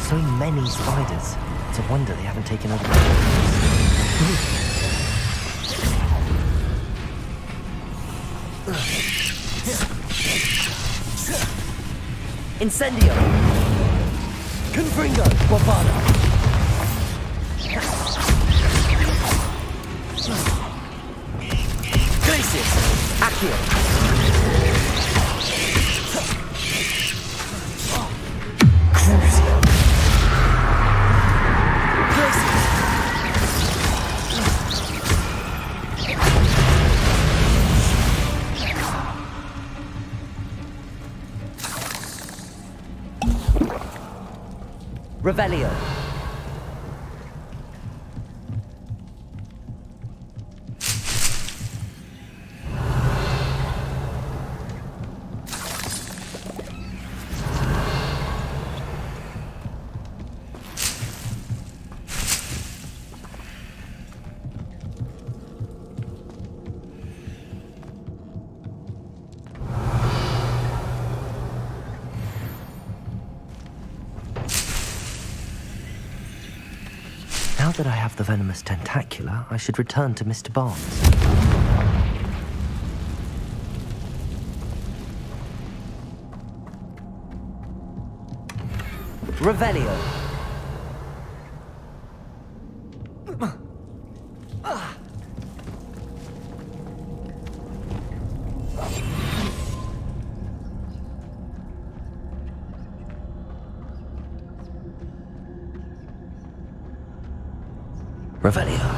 So many spiders. It's a wonder they haven't taken over. Incendio! Confringo! Guavada! Glacius! Accio! Crucio! Glacius! Revelio! Now that I have the venomous tentacula, I should return to Mr. Barnes. Revelio! Revelio.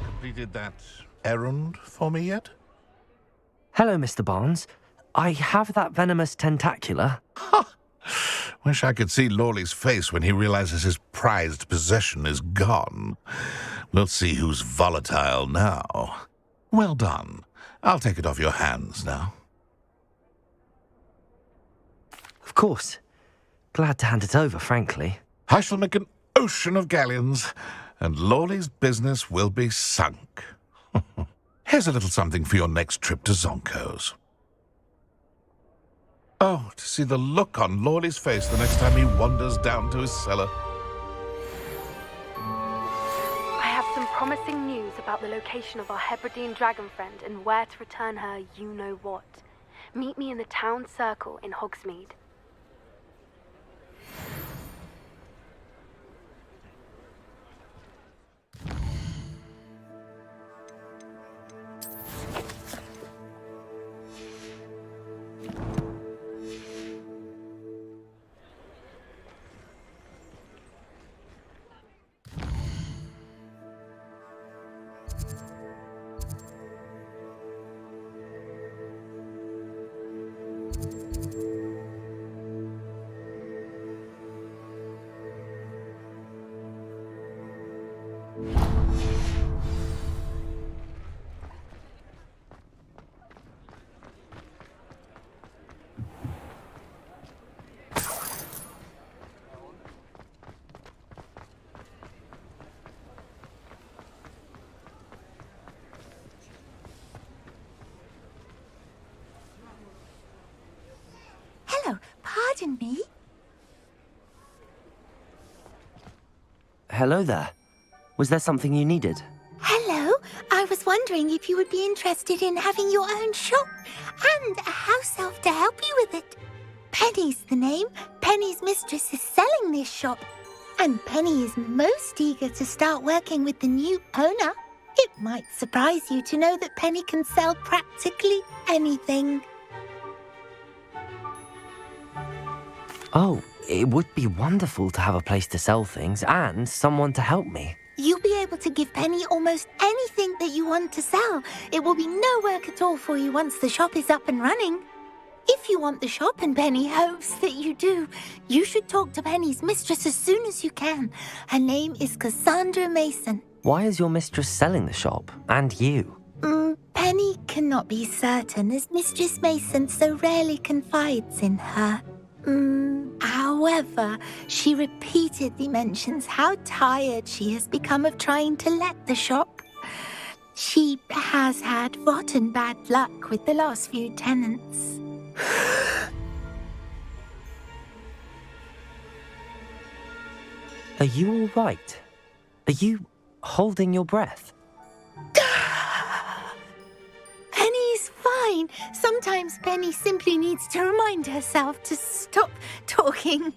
Completed that errand for me yet? Hello, Mr. Barnes. I have that venomous tentacula. Wish I could see Lawley's face when he realizes his prized possession is gone. We'll see who's volatile now. Well done. I'll take it off your hands now. Of course. Glad to hand it over, frankly. I shall make an ocean of galleons, and Lawley's business will be sunk. Here's a little something for your next trip to Zonko's. Oh, to see the look on Lawley's face the next time he wanders down to his cellar. I have some promising news about the location of our Hebridean dragon friend and where to return her you-know-what. Meet me in the town circle in Hogsmeade. Pardon me? Hello there. Was there something you needed? Hello. I was wondering if you would be interested in having your own shop and a house elf to help you with it. Penny's the name. Penny's mistress is selling this shop. And Penny is most eager to start working with the new owner. It might surprise you to know that Penny can sell practically anything. Oh, it would be wonderful to have a place to sell things and someone to help me. You'll be able to give Penny almost anything that you want to sell. It will be no work at all for you once the shop is up and running. If you want the shop and Penny hopes that you do, you should talk to Penny's mistress as soon as you can. Her name is Cassandra Mason. Why is your mistress selling the shop? And you? Penny cannot be certain as Mistress Mason so rarely confides in her. However, she repeatedly mentions how tired she has become of trying to let the shop. She has had rotten bad luck with the last few tenants. Are you all right? Are you holding your breath? Penny's fine. Sometimes Penny simply needs to remind herself to stop talking.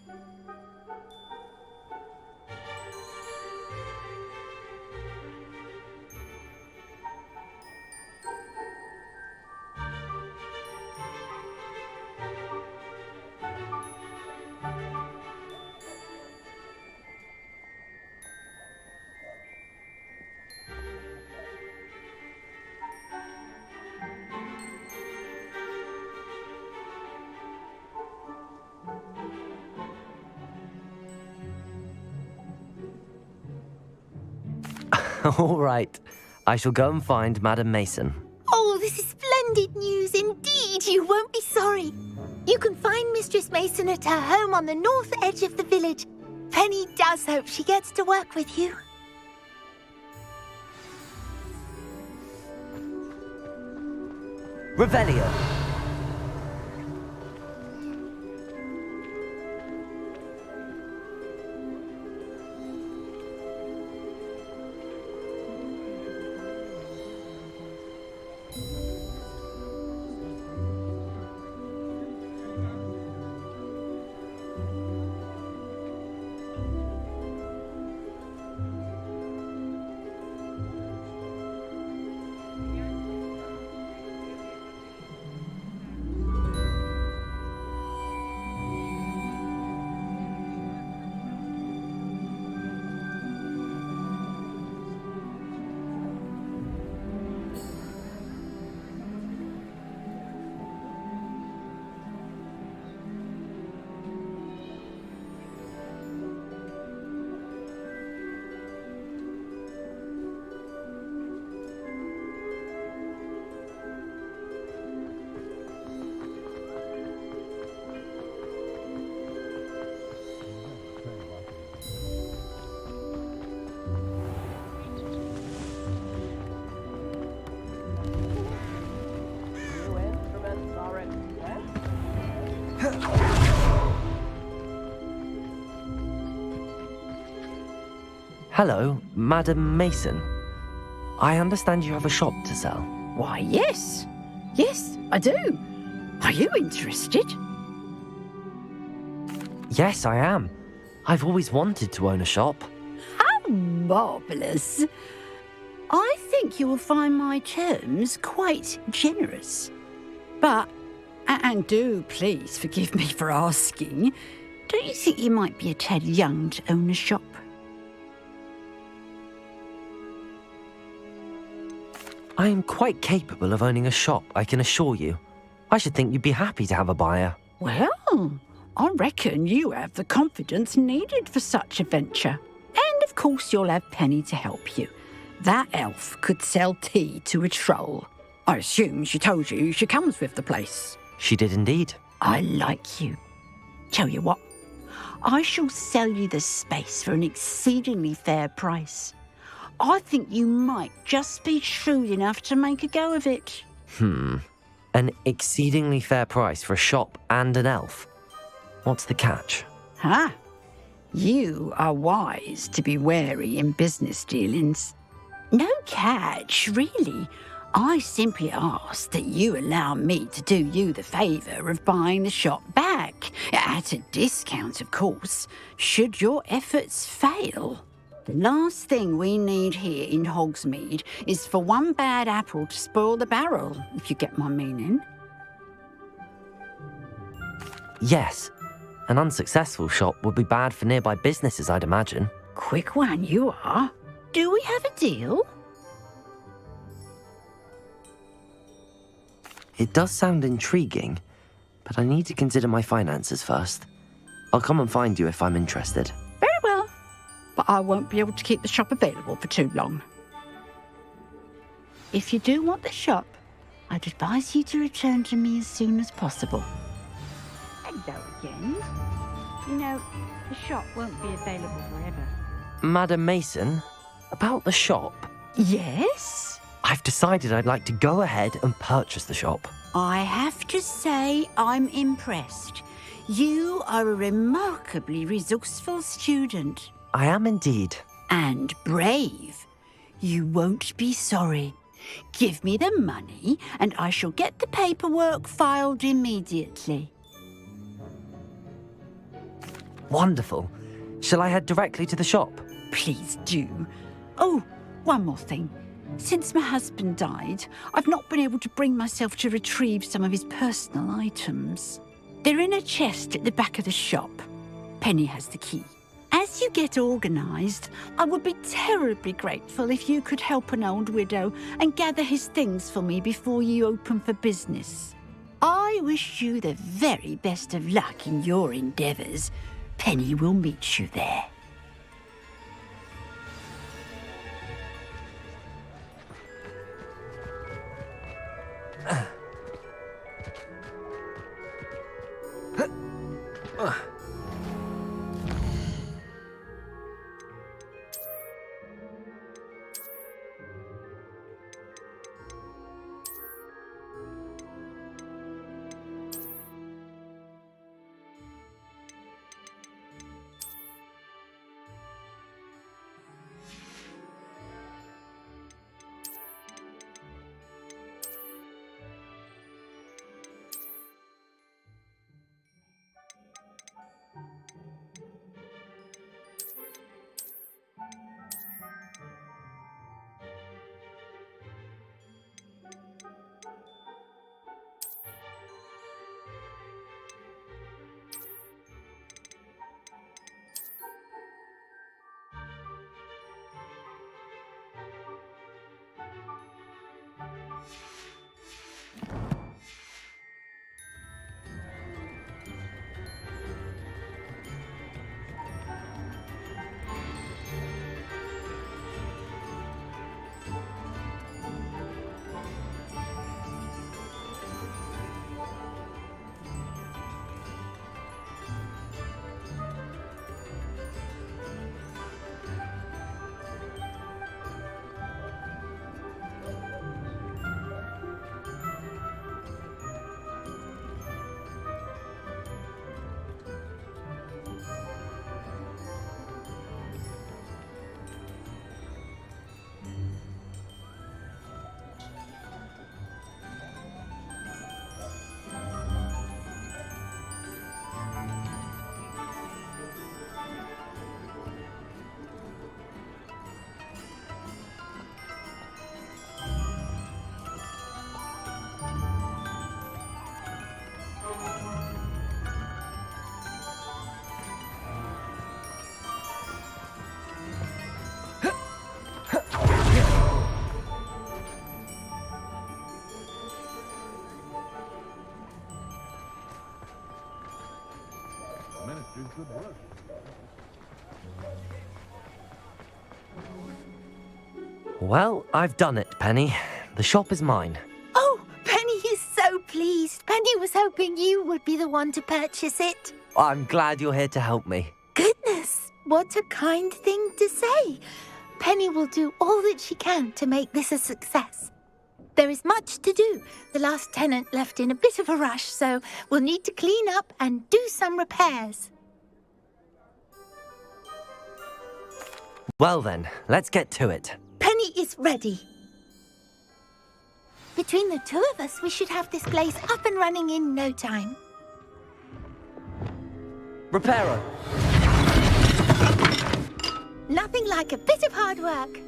All right. I shall go and find Madam Mason. Oh, this is splendid news indeed. You won't be sorry. You can find Mistress Mason at her home on the north edge of the village. Penny does hope she gets to work with you. Revelio. Hello, Madam Mason. I understand you have a shop to sell. Why, yes. Yes, I do. Are you interested? Yes, I am. I've always wanted to own a shop. How marvellous. I think you will find my terms quite generous. But, and do please forgive me for asking, don't you think you might be a tad young to own a shop? I am quite capable of owning a shop, I can assure you. I should think you'd be happy to have a buyer. Well, I reckon you have the confidence needed for such a venture. And of course you'll have Penny to help you. That elf could sell tea to a troll. I assume she told you she comes with the place. She did indeed. I like you. Tell you what, I shall sell you the space for an exceedingly fair price. I think you might just be shrewd enough to make a go of it. An exceedingly fair price for a shop and an elf. What's the catch? Huh? You are wise to be wary in business dealings. No catch, really. I simply ask that you allow me to do you the favour of buying the shop back, at a discount, of course, should your efforts fail. The last thing we need here in Hogsmeade is for one bad apple to spoil the barrel, if you get my meaning. Yes. An unsuccessful shop would be bad for nearby businesses, I'd imagine. Quick one you are. Do we have a deal? It does sound intriguing, but I need to consider my finances first. I'll come and find you if I'm interested. Very well. But I won't be able to keep the shop available for too long. If you do want the shop, I'd advise you to return to me as soon as possible. And though again. You know, the shop won't be available forever. Madam Mason, about the shop. Yes? I've decided I'd like to go ahead and purchase the shop. I have to say I'm impressed. You are a remarkably resourceful student. I am indeed. And brave. You won't be sorry. Give me the money and I shall get the paperwork filed immediately. Wonderful. Shall I head directly to the shop? Please do. Oh, one more thing. Since my husband died, I've not been able to bring myself to retrieve some of his personal items. They're in a chest at the back of the shop. Penny has the key. As you get organised, I would be terribly grateful if you could help an old widow and gather his things for me before you open for business. I wish you the very best of luck in your endeavours. Penny will meet you there. Well, I've done it, Penny. The shop is mine. Oh, Penny is so pleased. Penny was hoping you would be the one to purchase it. I'm glad you're here to help me. Goodness, what a kind thing to say. Penny will do all that she can to make this a success. There is much to do. The last tenant left in a bit of a rush, so we'll need to clean up and do some repairs. Well then, let's get to it. Penny is ready. Between the two of us, we should have this place up and running in no time. Reparo. Nothing like a bit of hard work.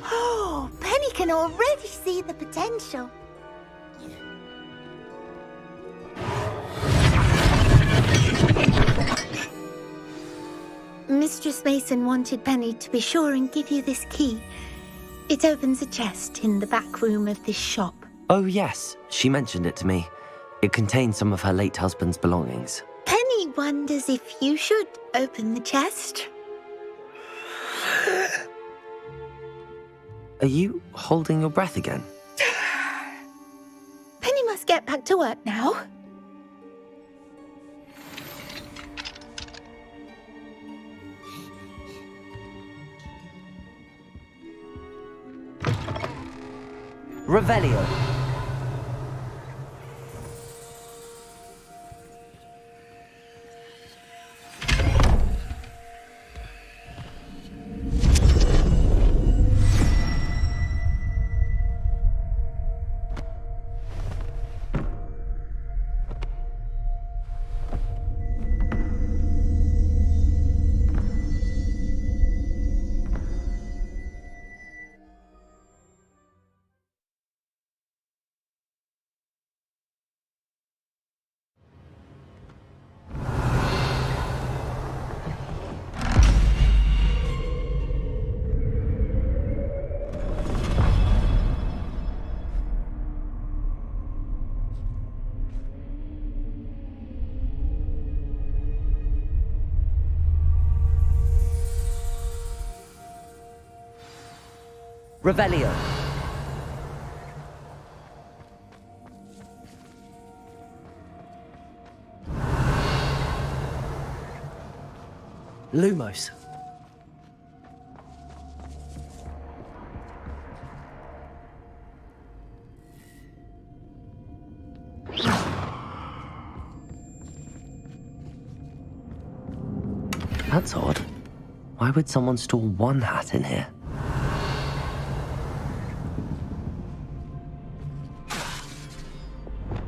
Oh, Penny can already see the potential. Mistress Mason wanted Penny to be sure and give you this key. It opens a chest in the back room of this shop. Oh yes, she mentioned it to me. It contains some of her late husband's belongings. Penny wonders if you should open the chest. Are you holding your breath again? back to work now. Revelio. Revelio. Lumos. That's odd. Why would someone store one hat in here?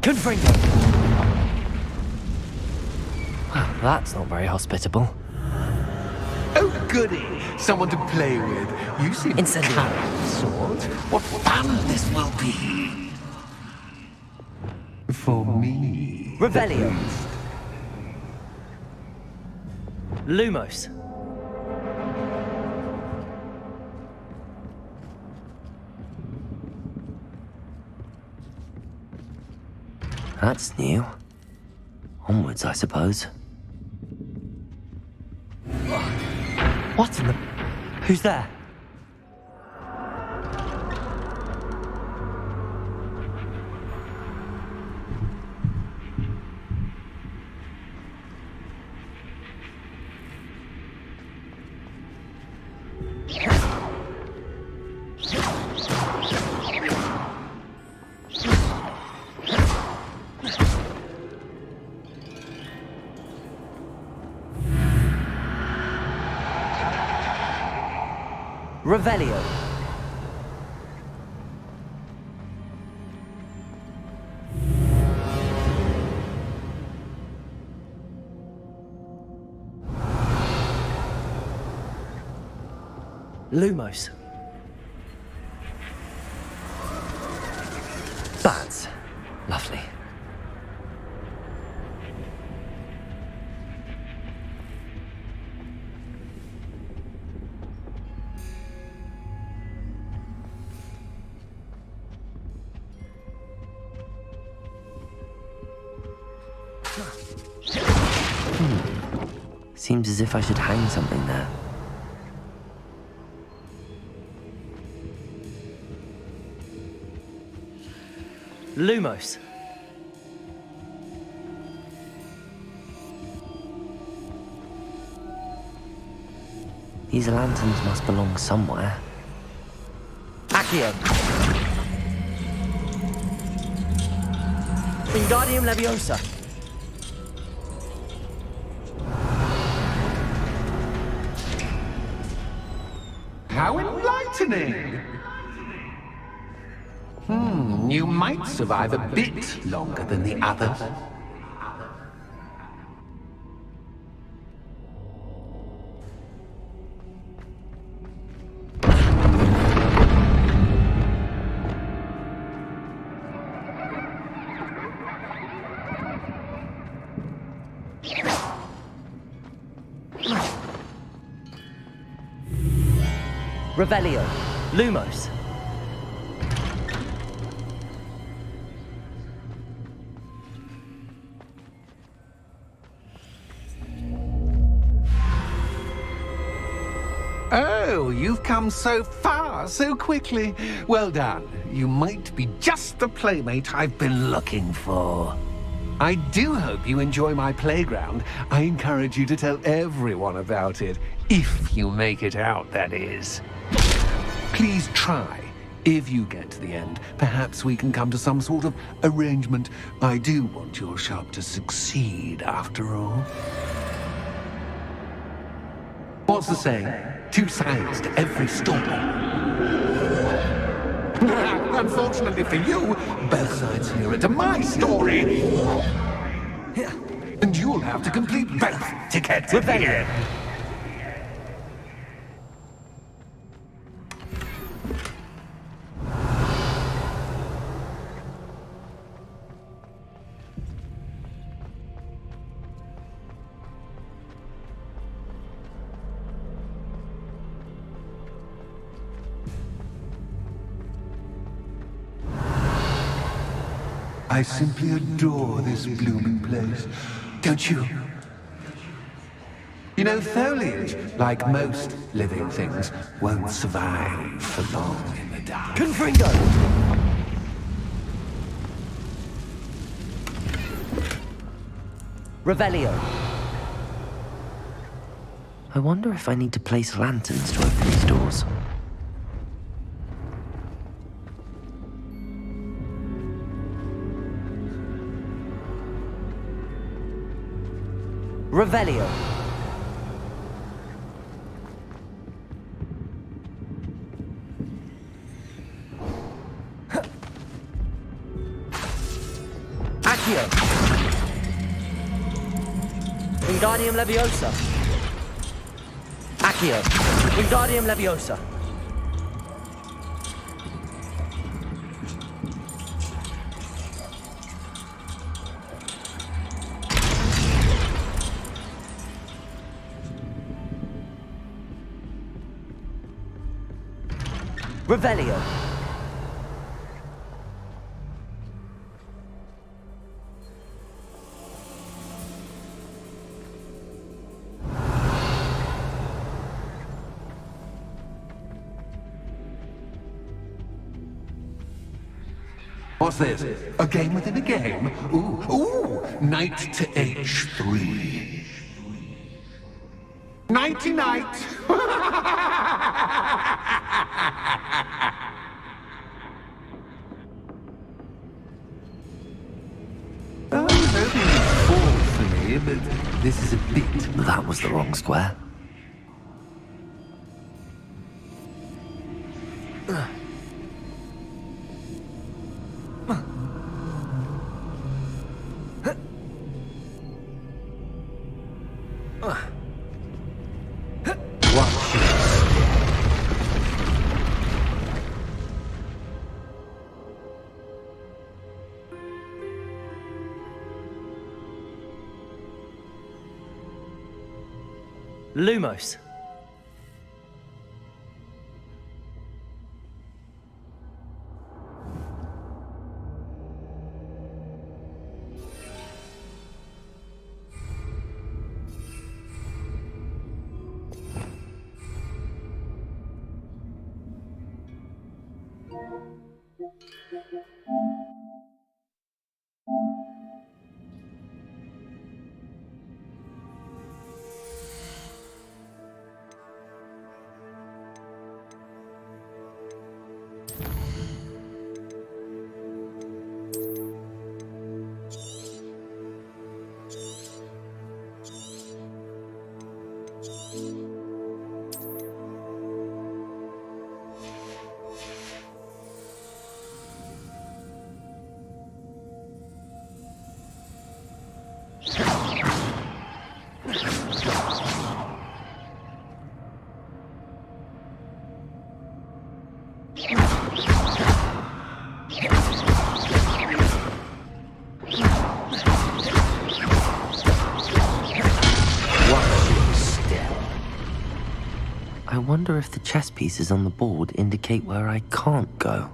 Confringo! Well, that's not very hospitable. Oh, goody! Someone to play with. You seem Incendio. kind of sort. What fun this will be! For me. Revelio. Lumos. That's new. Onwards, I suppose. What in the... Who's there? Revelio. Lumos. Bats. Lovely. Seems as if I should hang something there. Lumos. These lanterns must belong somewhere. Accio. Wingardium Leviosa. How enlightening! You might survive a bit longer than the others. Revelio. Lumos. Oh, you've come so far, so quickly. Well done. You might be just the playmate I've been looking for. I do hope you enjoy my playground. I encourage you to tell everyone about it. If you make it out, that is. Please try. If you get to the end, perhaps we can come to some sort of arrangement. I do want your shop to succeed, after all. What's the saying? Two sides to every story. Unfortunately for you, both sides hear it to my story. And you'll have to complete both to get to the end. I simply adore this blooming place, don't you? You know, foliage, like most living things, won't survive for long in the dark. Confringo! Revelio. I wonder if I need to place lanterns to open these doors. Revelio. Accio. Wingardium Leviosa. Accio. Wingardium Leviosa. Revelio. What's this? A game within a game? Ooh, knight to H3. Nighty-night! I was hoping you'd fall for me, but this is a bit... That was the wrong square. Lumos. I wonder if the chess pieces on the board indicate where I can't go.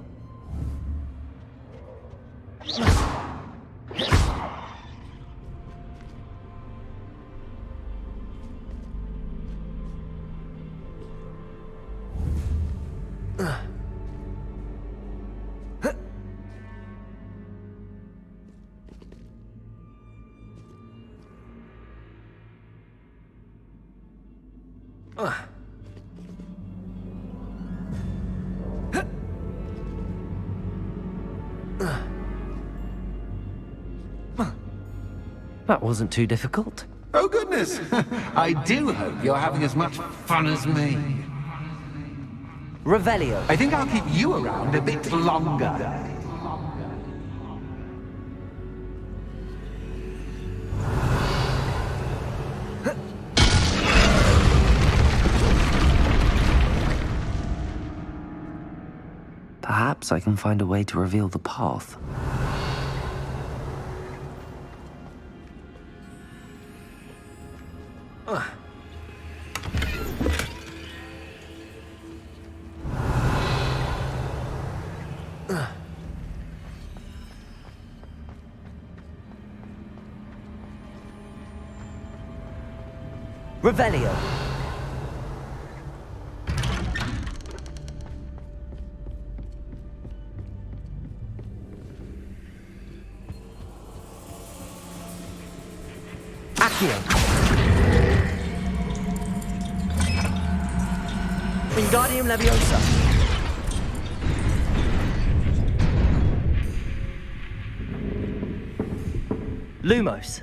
That wasn't too difficult. Oh, goodness! I do hope you're having as much fun as me. Revelio. I think I'll keep you around a bit longer. Perhaps I can find a way to reveal the path. Revelio. Accio. Wingardium Leviosa. Lumos.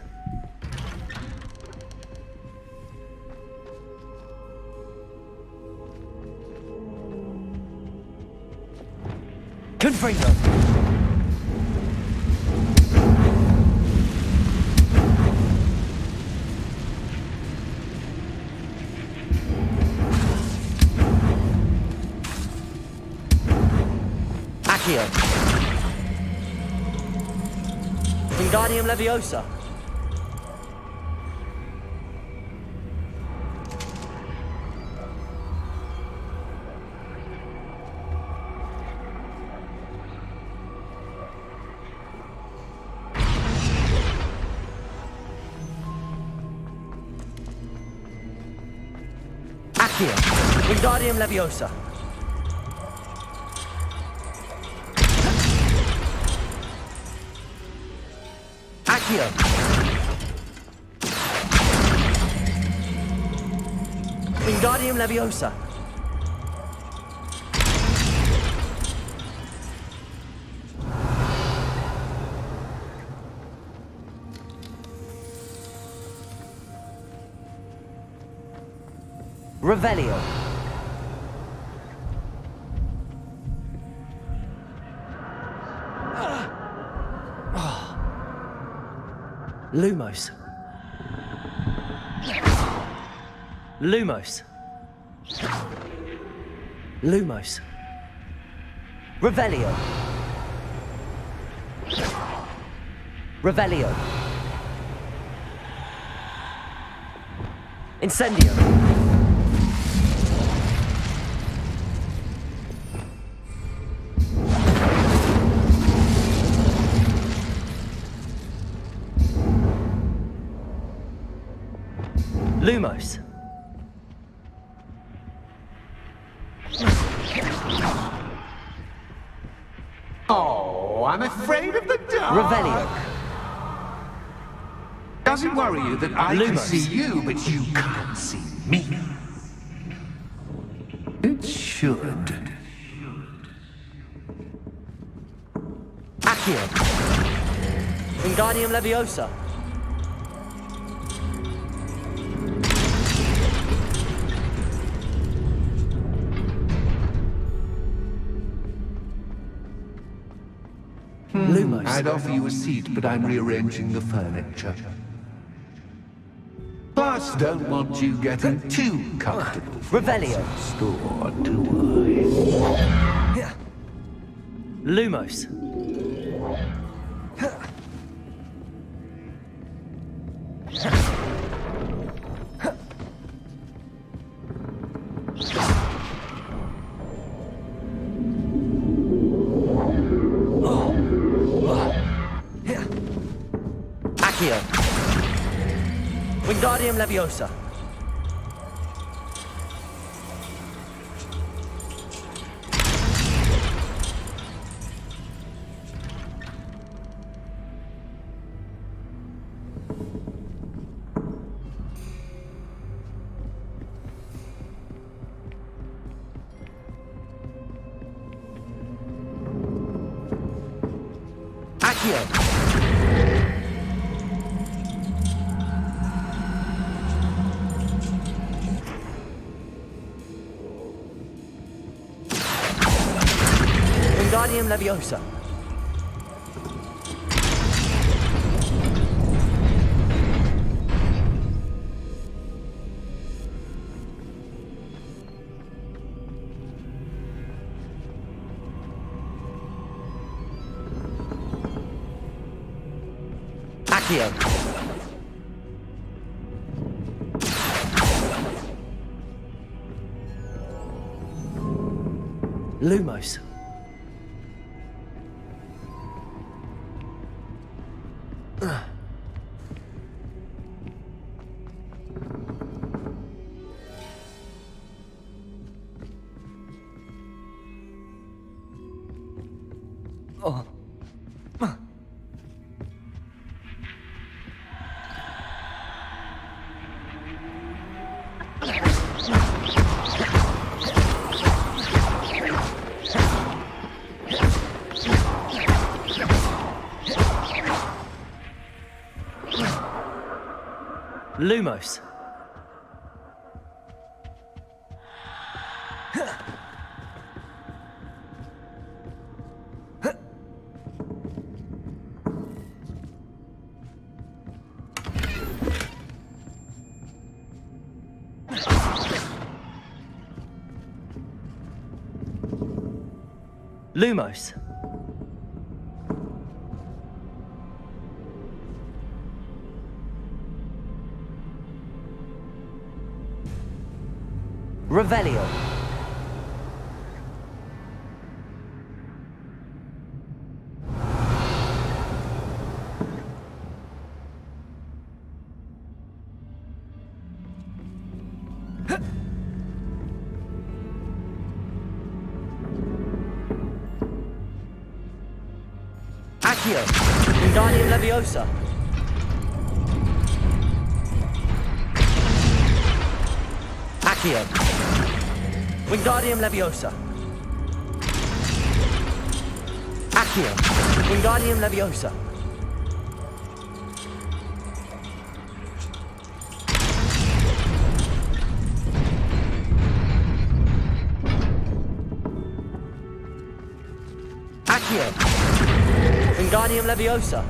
Confringo. Accio. Wingardium Leviosa. Accio. Wingardium Leviosa. Accio. Wingardium Leviosa. Revelio. Lumos. Lumos. Lumos. Revelio. Revelio. Incendio. Lumos. Oh, I'm afraid of the dark. Revelio. Does it worry you that I can Lumos. see you, but you can't see me? It should. Accio. Wingardium Leviosa. Lumos. I'd offer you a seat, but I'm rearranging the furniture. Plus, don't want you getting too comfortable. Revelio. Store, do I? Lumos. Accio. Wingardium Leviosa. Accio! Wingardium Leviosa. Accio. Lumos. Oh. Lumos. Lumos. Revelio. Accio. Wingardium Leviosa. Accio. Wingardium Leviosa. Accio. Wingardium Leviosa. Accio. Wingardium Leviosa.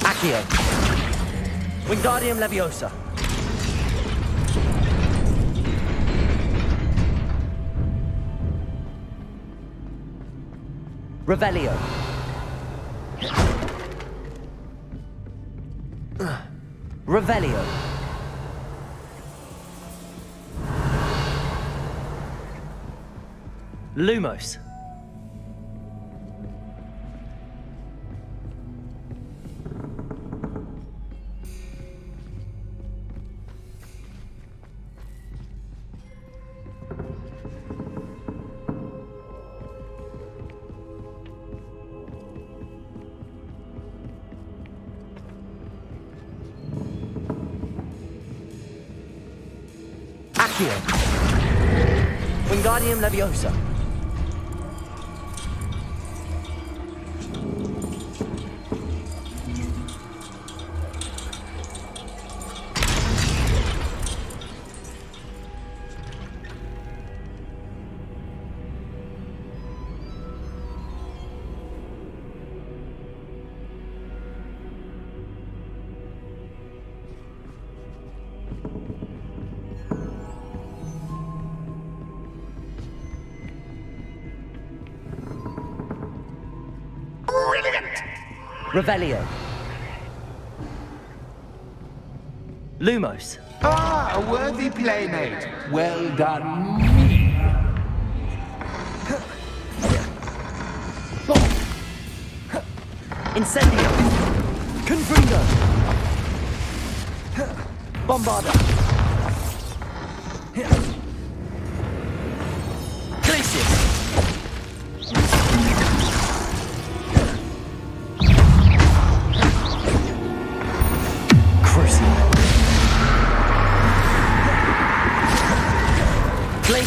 Accio. Wingardium Leviosa. Revelio. Revelio. Lumos. Accio. Wingardium Leviosa. Revelio. Lumos. Ah, a worthy playmate. Well done, me. Incendio. Confringo. Bombarda. Glacius. Crucible.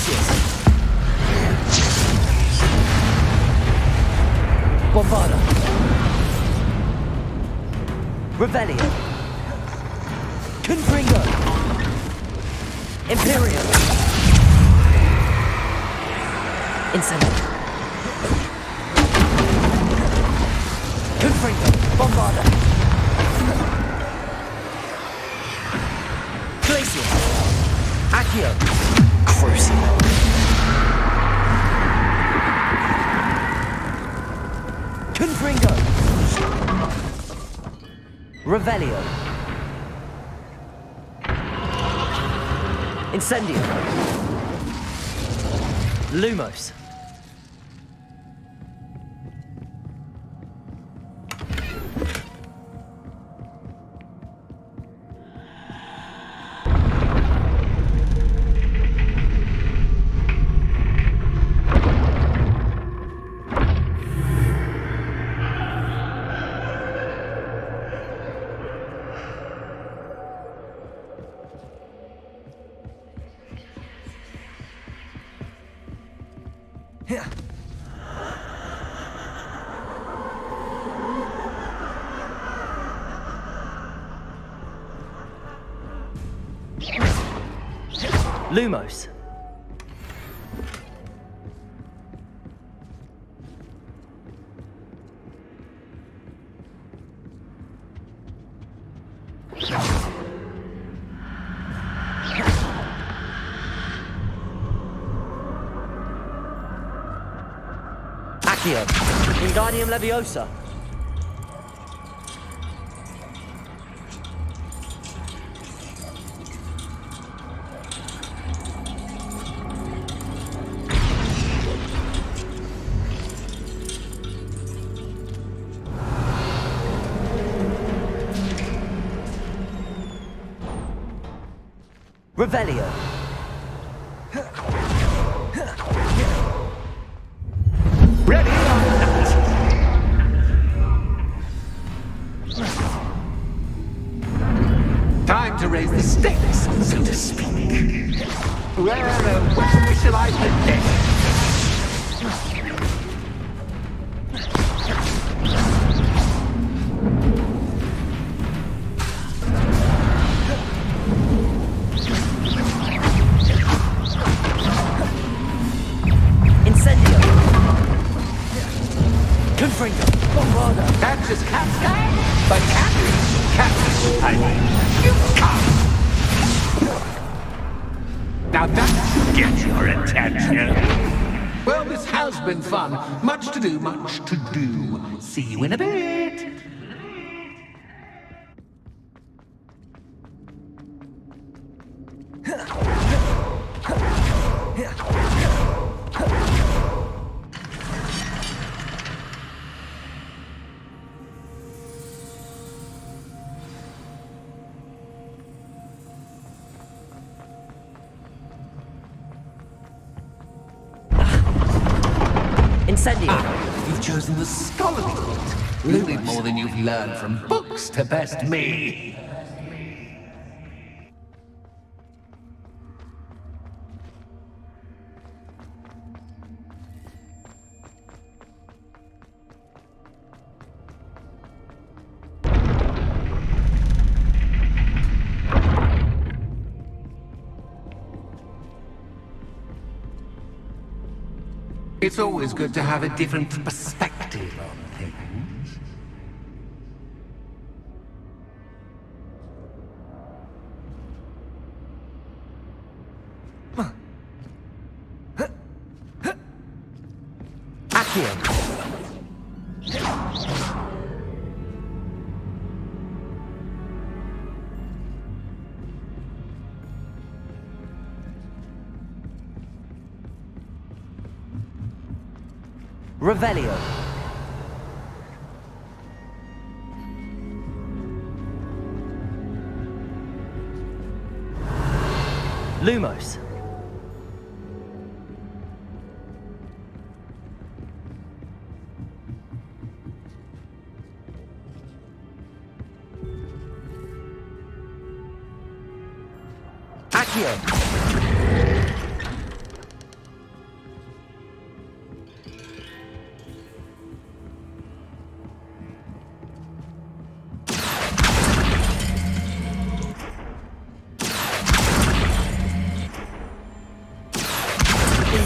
Glacius. Bombarda. Revelio. Confringo. Imperium. Incendio. Confringo. Bombarda. Glacius. Accio. Crucible. Confringo. Revelio. Incendio. Lumos. Lumos. Accio. Wingardium Leviosa. Revelio. Ready or not. Time to raise the stakes, so to speak. Where shall I begin? Incendio. Confringo. Bombarda. That's just cascade, but Captain, I mean, you come. Now that gets your attention. Well, this has been fun. Much to do, much to do. See you in a bit. Incendio. You've chosen the scholarly route. Really more than you've learned from books to best me. It's always good to have a different perspective on things. Accio. Revelio. Lumos. Accio.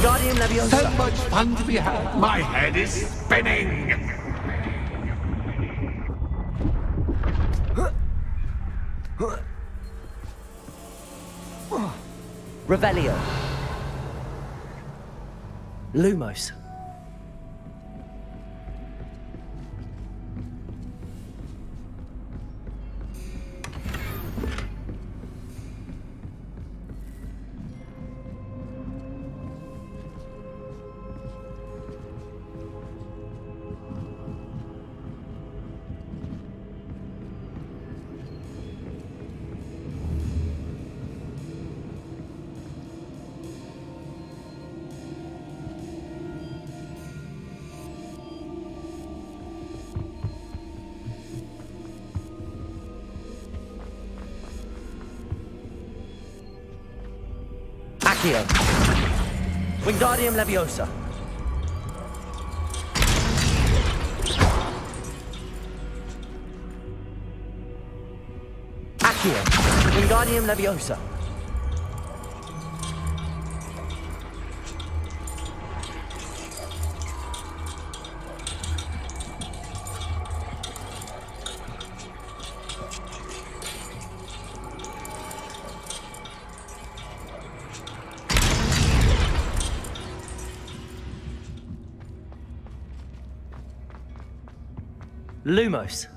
Wingardium Leviosa! So much fun to be had. My head is spinning. Revelio. Lumos. Accio. Wingardium Leviosa. Accio. Wingardium Leviosa. Lumos.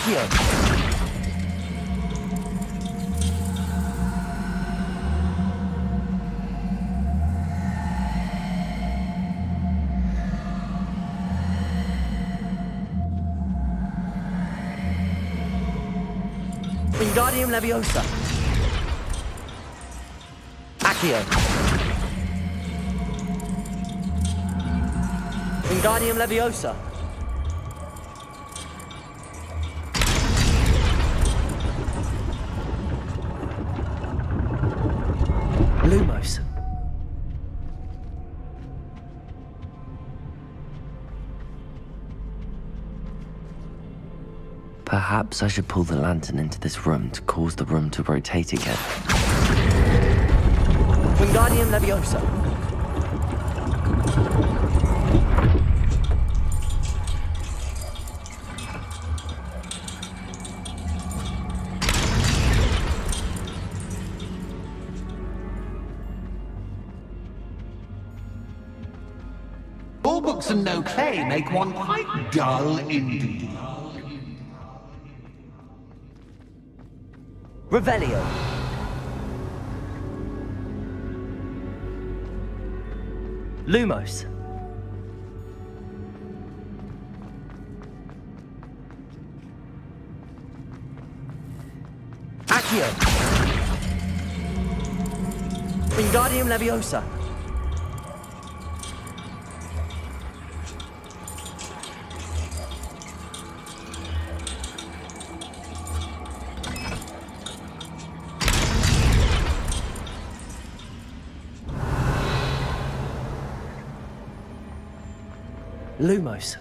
Accio! Wingardium Leviosa. Accio. Wingardium Leviosa. Lumos. Perhaps I should pull the lantern into this room to cause the room to rotate again. Wingardium Leviosa. All books and no play make one quite dull indeed. Revelio. Lumos. Accio. Wingardium Leviosa. Lumos.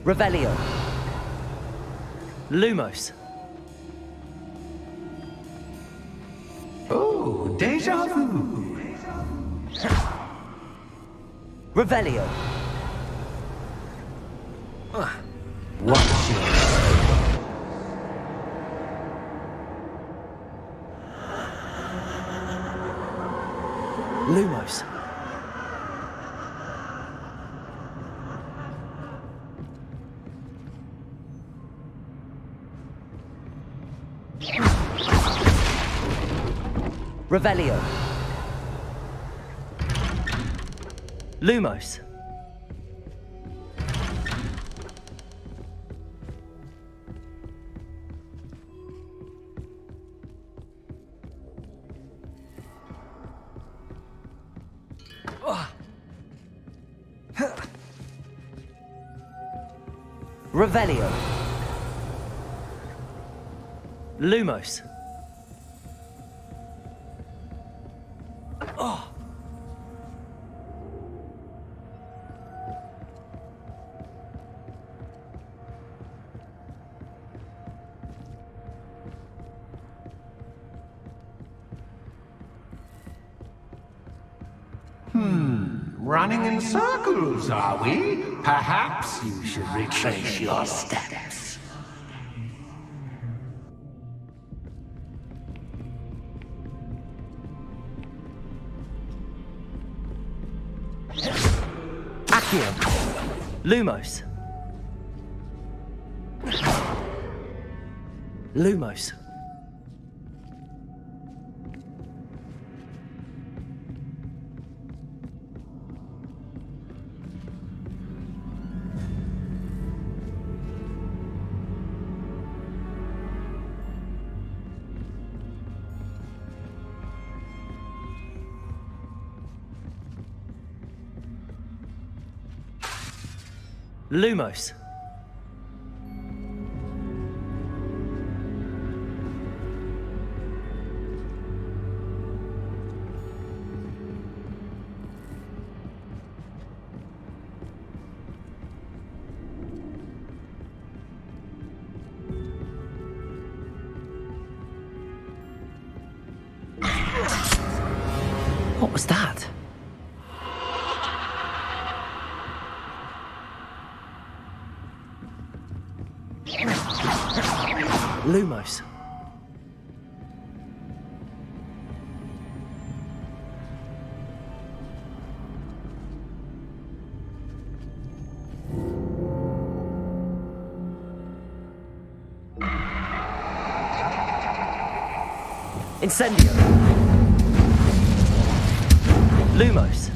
Revelio. Lumos. Oh, deja vu. Revelio. Lumos. Revelio. Lumos. Revelio. Lumos. Running in circles, are we? Perhaps you should retrace your steps. Accio. Lumos. Lumos. Lumos. What was that? Lumos. Incendio. Lumos.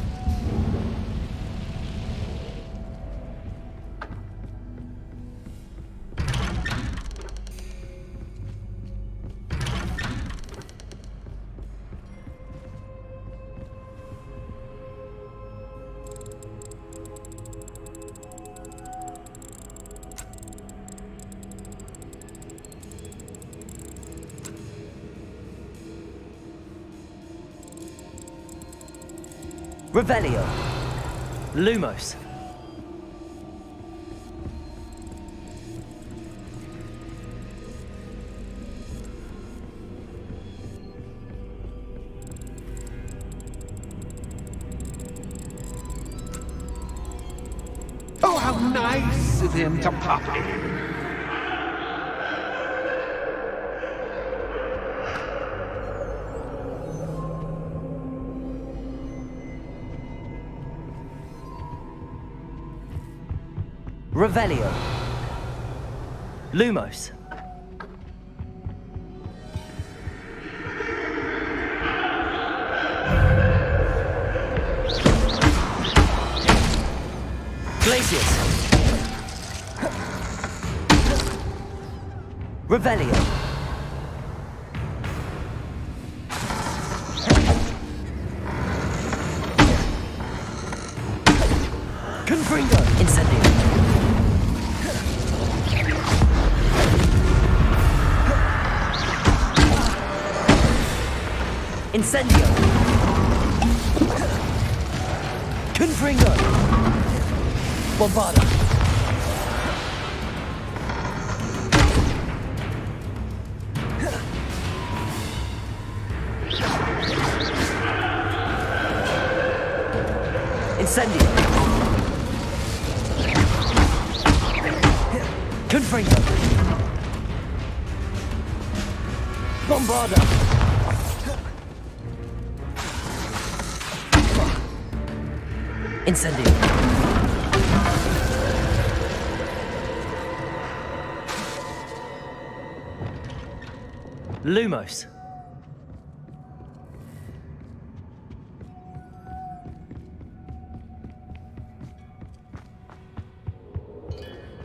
Revelio. Lumos. Oh, how nice of him to pop in. Revelio. Lumos. Glacius. Revelio. Confringo. Incendio. Incendio. Confringo. Bombarda. Incendio. Confringo. Bombarda. Incendio. Lumos.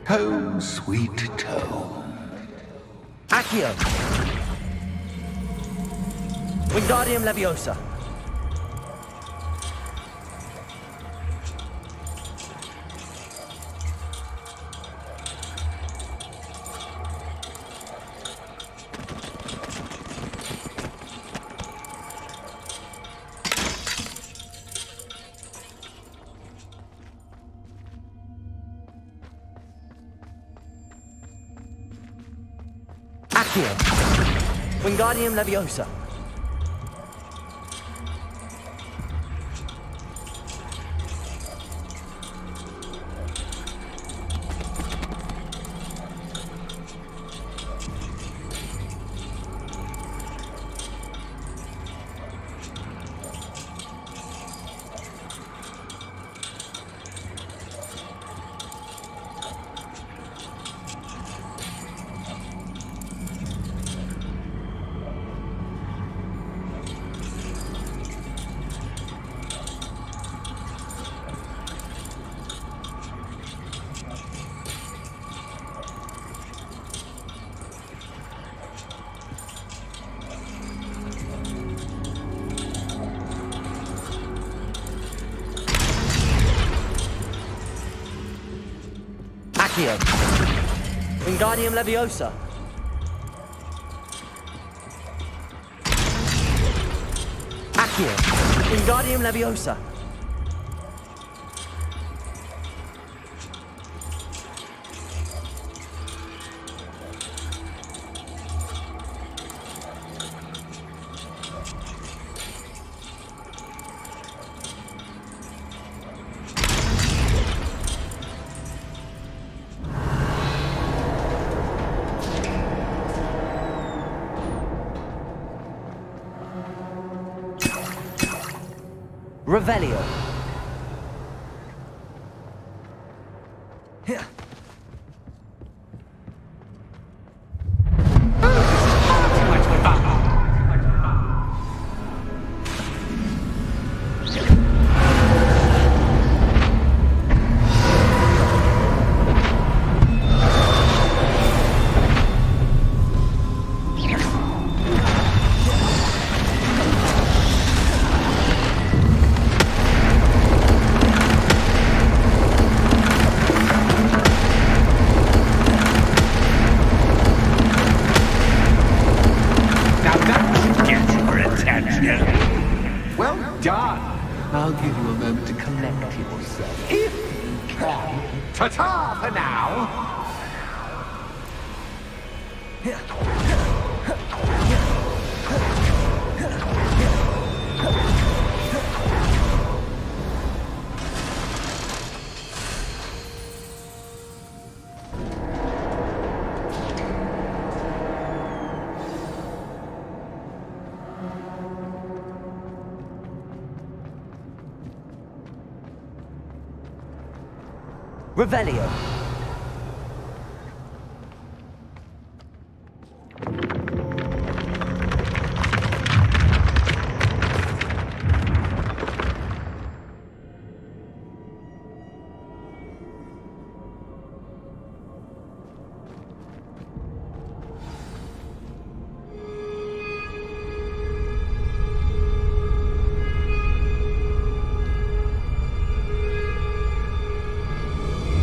Home, sweet home. Accio. Wingardium Leviosa. Accio. Wingardium Leviosa. Accio. Wingardium Leviosa. Accio. Wingardium Leviosa. Revelio. Now that should get your attention. Well done. I'll give you a moment to collect yourself, if you can. Ta-ta for now. Revelio.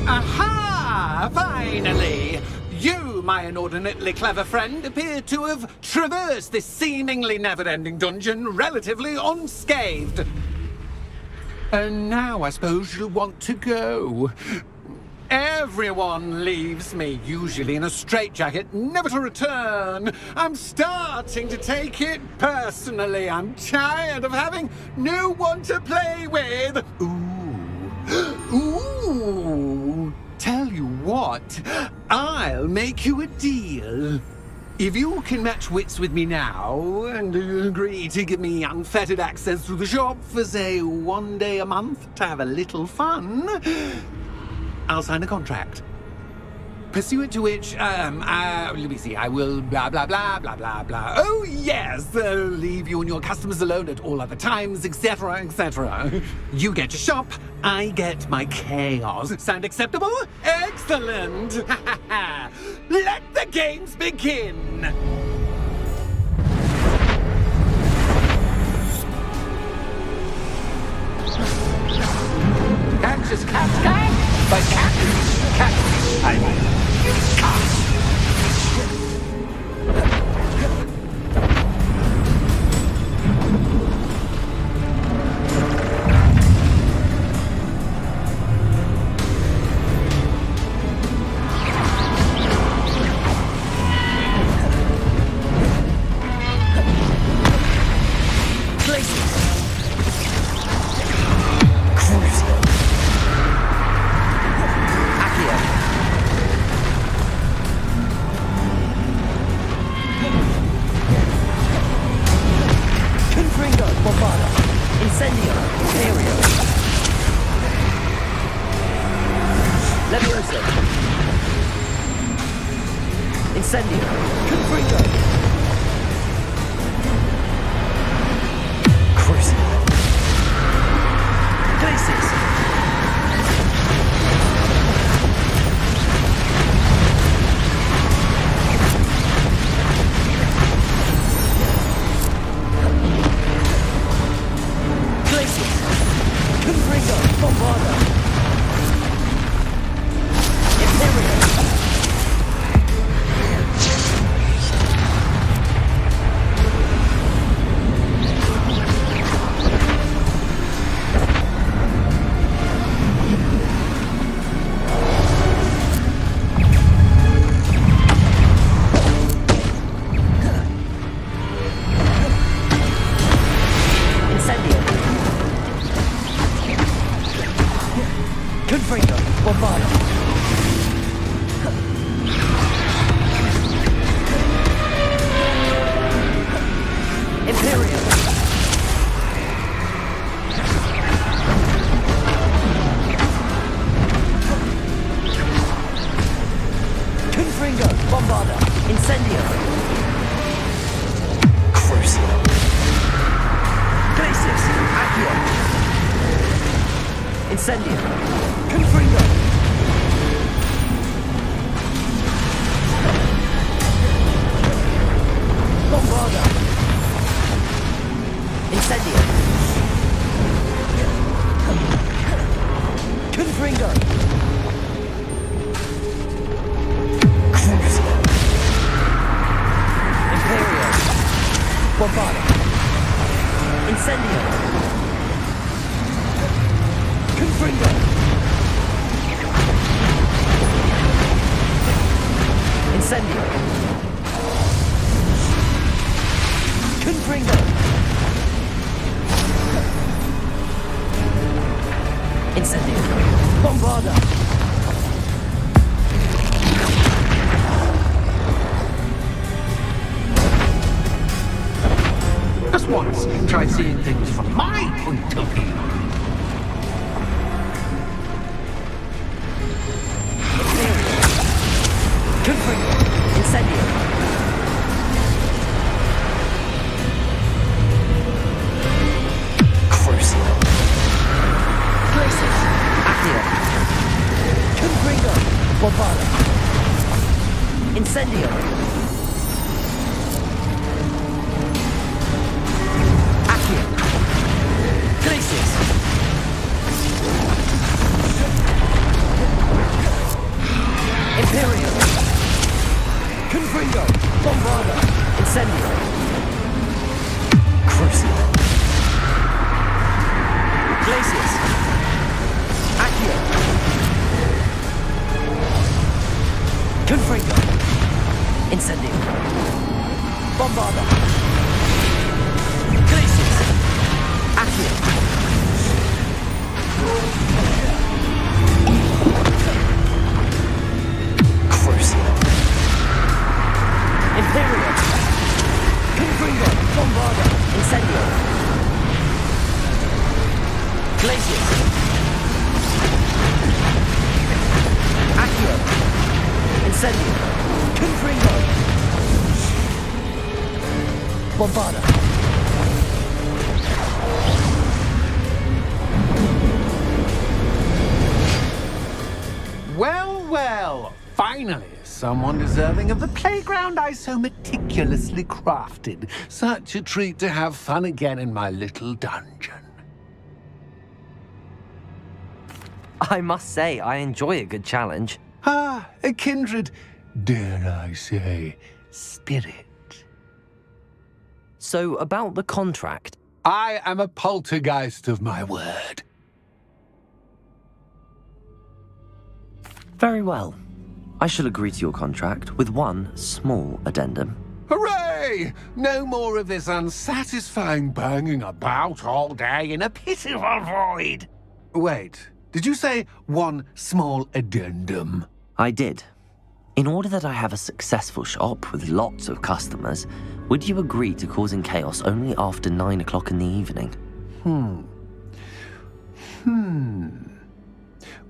Aha! Finally! You, my inordinately clever friend, appear to have traversed this seemingly never-ending dungeon relatively unscathed. And now I suppose you'll want to go. Everyone leaves me, usually in a straitjacket, never to return. I'm starting to take it personally. I'm tired of having no one to play with. Ooh. Tell you what, I'll make you a deal. If you can match wits with me now and agree to give me unfettered access to the shop for, say, 1 day a month to have a little fun, I'll sign a contract. Pursuant to which, let me see, I will blah, blah, blah, blah, blah, blah. Oh, yes, leave you and your customers alone at all other times, etc., etc. You get your shop, I get my chaos. Sound acceptable? Excellent! Let the games begin! Catch is cat, but catfish, I mean. Incendio! Confringo! Bombarda! Incendio! Confringo! Crucio! Imperio! Bombarda! Incendio! Confringo! Incendio! Confringo! Incendio! Bombarda! Just once, try seeing things from my point of view. Confringo! Incendio! Crucio! Glacius! Accio! Confringo! Bombarda! Incendio! Accio! Glacius! Imperio! Confringo! Bombarda! Incendio! Crucio! Glacius! Accio! Confringo! Incendio! Bombarda! Glacius! Accio! Crucio! Imperio! Confringo! Bombarda! Incendio! Glacius! Accio! Incendio! Confringo! Bombarda! Well, well, finally, someone deserving of the playground I so meticulously crafted. Such a treat to have fun again in my little dungeon. I must say, I enjoy a good challenge. Ah, a kindred, dare I say, spirit. So, about the contract. I am a poltergeist of my word. Very well. I shall agree to your contract with one small addendum. Hooray! No more of this unsatisfying banging about all day in a pitiful void. Wait, did you say one small addendum? I did. In order that I have a successful shop with lots of customers, would you agree to causing chaos only after 9 o'clock in the evening?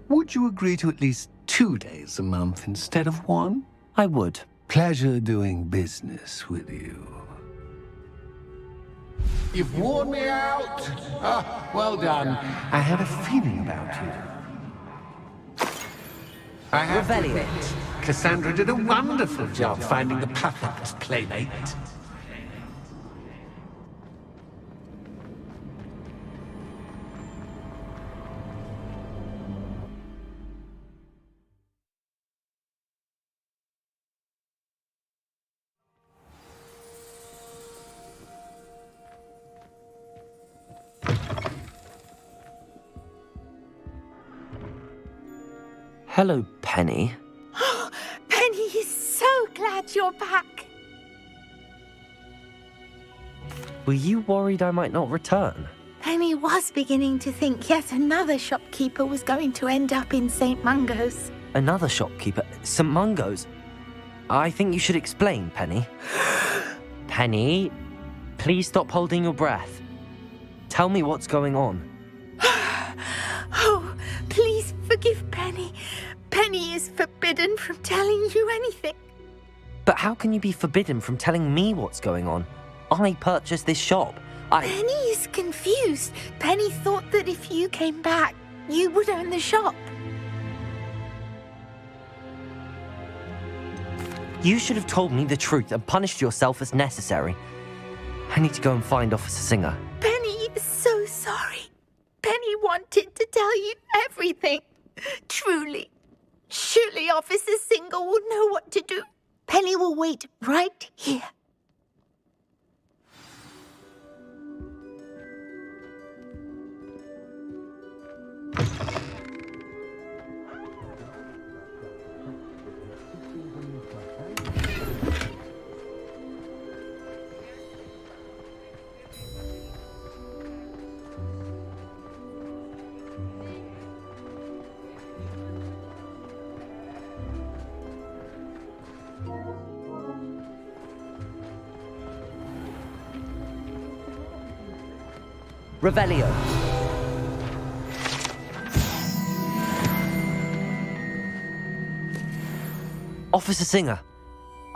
Would you agree to at least 2 days a month instead of one? I would. Pleasure doing business with you. You've worn me out. Ah, well done. I had a feeling about you. I have to admit, Cassandra did a wonderful job finding the perfect playmate. Hello, Penny. Penny is so glad you're back. Were you worried I might not return? Penny was beginning to think yet another shopkeeper was going to end up in St. Mungo's. Another shopkeeper? St. Mungo's? I think you should explain, Penny. Penny, please stop holding your breath. Tell me what's going on. Oh, please forgive Penny. Penny is forbidden from telling you anything. But how can you be forbidden from telling me what's going on? I purchased this shop. Penny is confused. Penny thought that if you came back, you would own the shop. You should have told me the truth and punished yourself as necessary. I need to go and find Officer Singer. Penny is so sorry. Penny wanted to tell you everything. Truly. Surely Officer Singer will know what to do. Penny will wait right here. Revelio. Officer Singer,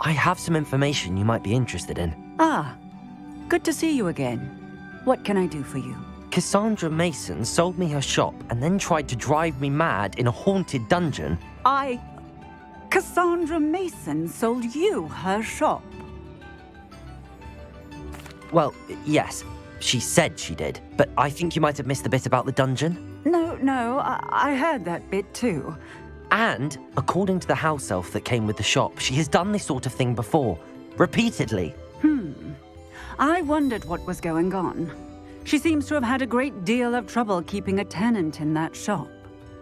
I have some information you might be interested in. Ah, good to see you again. What can I do for you? Cassandra Mason sold me her shop and then tried to drive me mad in a haunted dungeon. Cassandra Mason sold you her shop? Well, yes, she said she did, but I think you might have missed the bit about the dungeon. No, I heard that bit too. And, according to the house elf that came with the shop, she has done this sort of thing before. Repeatedly. I wondered what was going on. She seems to have had a great deal of trouble keeping a tenant in that shop.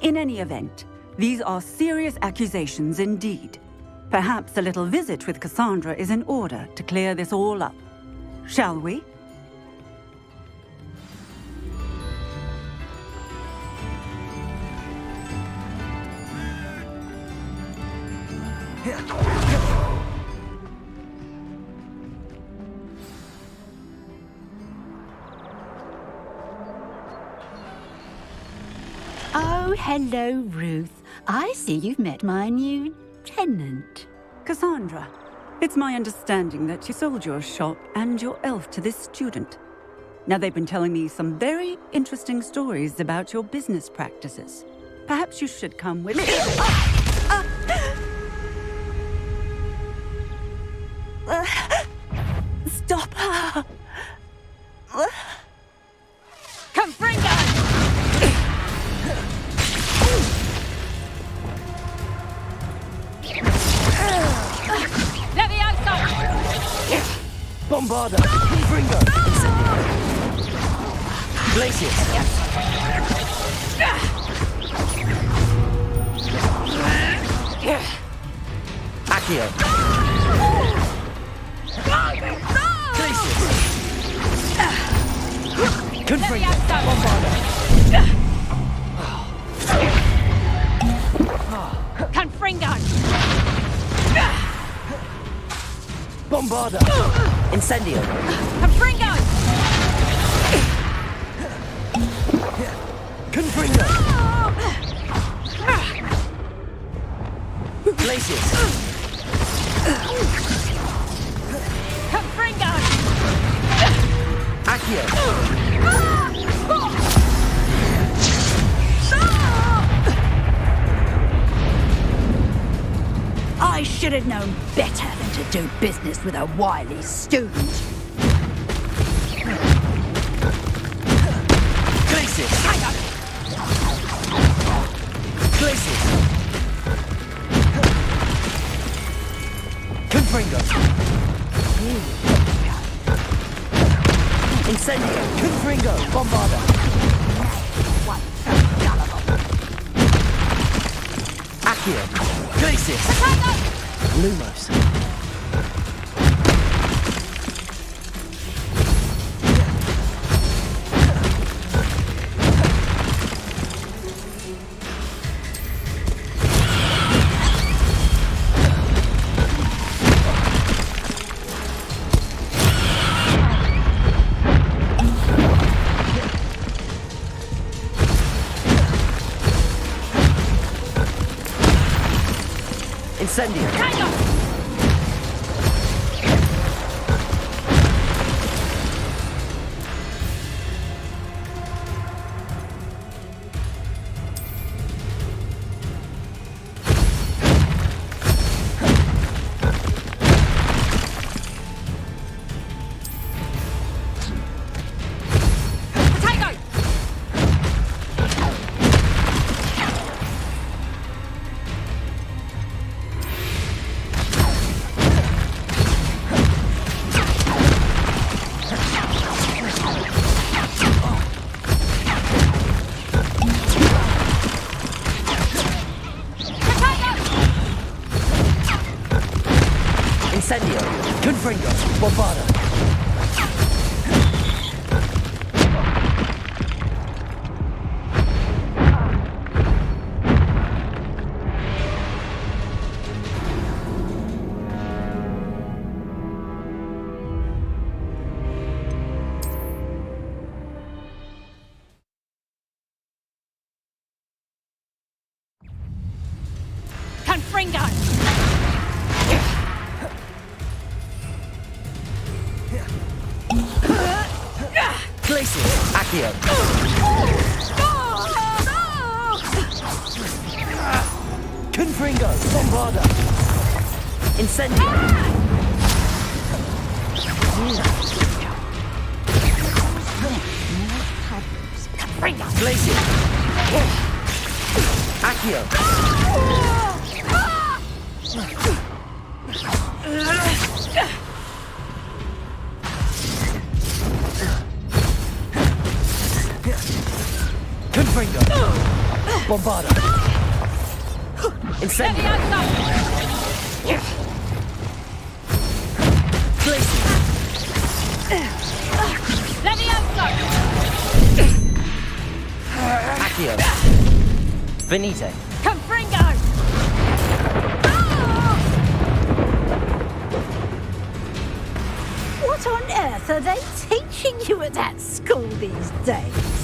In any event, these are serious accusations indeed. Perhaps a little visit with Cassandra is in order to clear this all up. Shall we? Oh, hello, Ruth. I see you've met my new tenant. Cassandra, it's my understanding that you sold your shop and your elf to this student. Now, they've been telling me some very interesting stories about your business practices. Perhaps you should come with me. Stop her! Confringo! Levioso! Bombarda! Confringo! Glacius! Accio! Glacius! Confringo! Bombarda! Confringo! Bombarda! Incendio! Confringo! Confringo! Glacius! Confringo! Accio! I should have known better than to do business with a wily student. Glacius! Glacius! Confringo! Incendio! Confringo! Bombarda! Accio! Glacius! Lumos! Incendio! Bombarda! Confringo! Glacius! Accio! Confringo! Bombarda! Incendio! Glacius! Accio! Confringo! Bombarda! Incendio! Glacius! Accio! Venite! Confringo! What on earth are they teaching you at that school these days?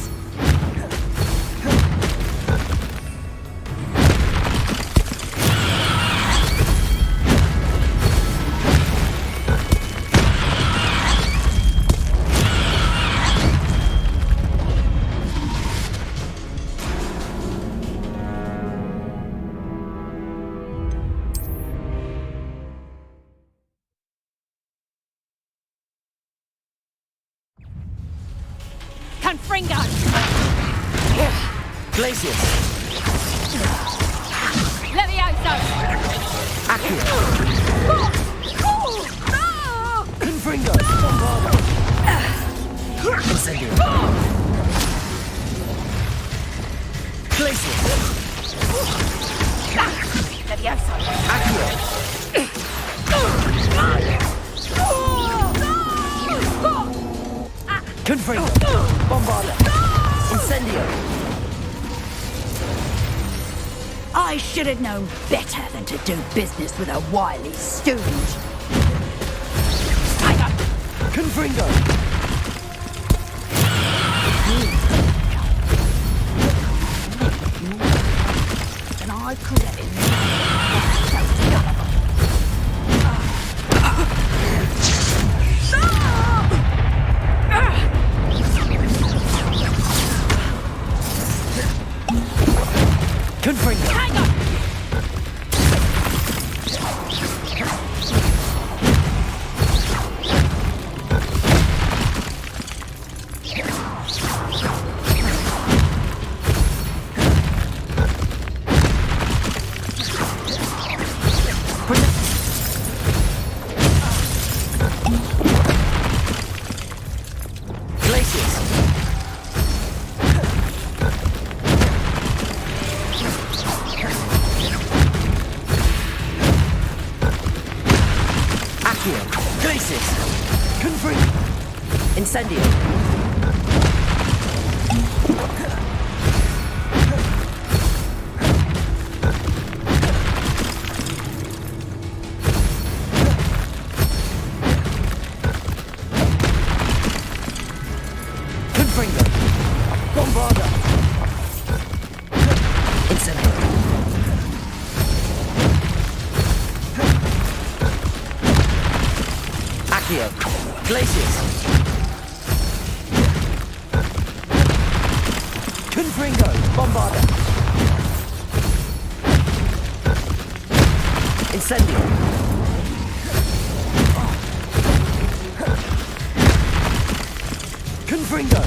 Confringo! Glacius! Levioso! Accio! Confringo! Bombarda! Incendio! Glacius! Levioso! Accio! Confringo! Bombarda! Incendio! I should have known better than to do business with a wily student. Confringo! And I could have Confringo! Hang on! Glacius! Accio! Glacius! Confringo! Incendio! Confringo! Bombarda! Incendio! Accio! Glacius! Confringo! Bombarda! Incendio! Confringo!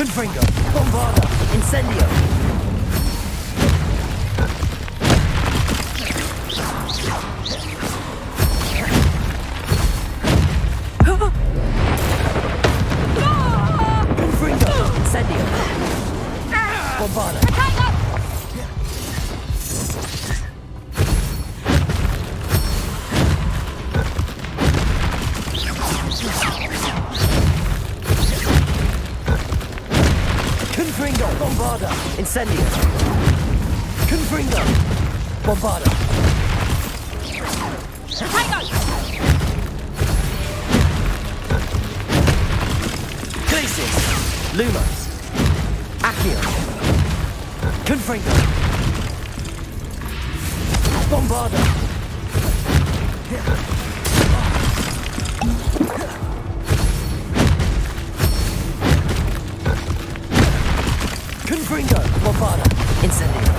Confringo! Bombarda! Incendio! Confringo! Incendio! Bombarda! Confringo! Bombarda! Incendio! Confringo! Bombarda! Glacius! Lumos! Accio! Confringo! Bombarda! Confringo! Bombarda! Incendio!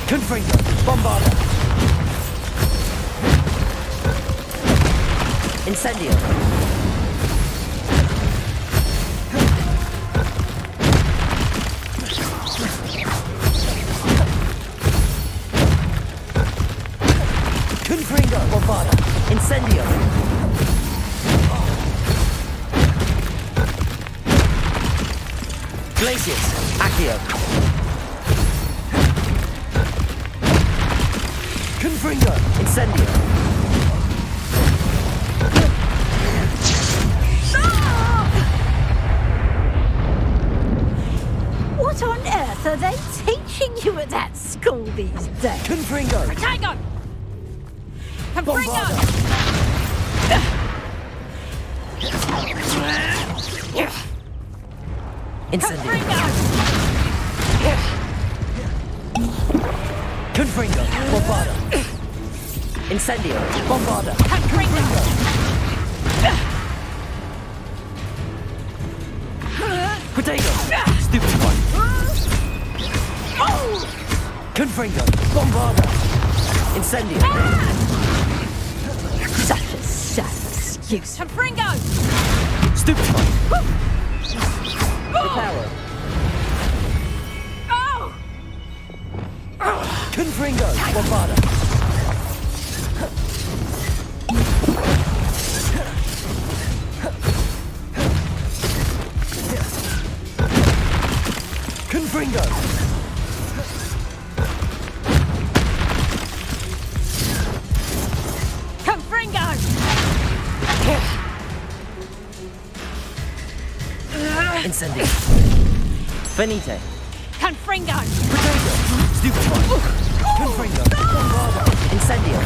Confringo! Bombarda! Incendio! Confringo! Bombarda! Incendio! Glacius! Accio! Confringo! Incendio! What on earth are they teaching you at that school these days? Confringo! Protego! Confringo! Incendio! Confringo! Bombarda! Incendio! Bombarda! Confringo! Protego! Stupid one! Confringo! Bombarda! Incendio! Such a sad excuse. Confringo! Stupid one! Reparo! Confringo! Bombarda! Confringo! Confringo! Incendio! Finite! Confringo! Protego! Stupid one! Confringo! Bombarda! Incendio!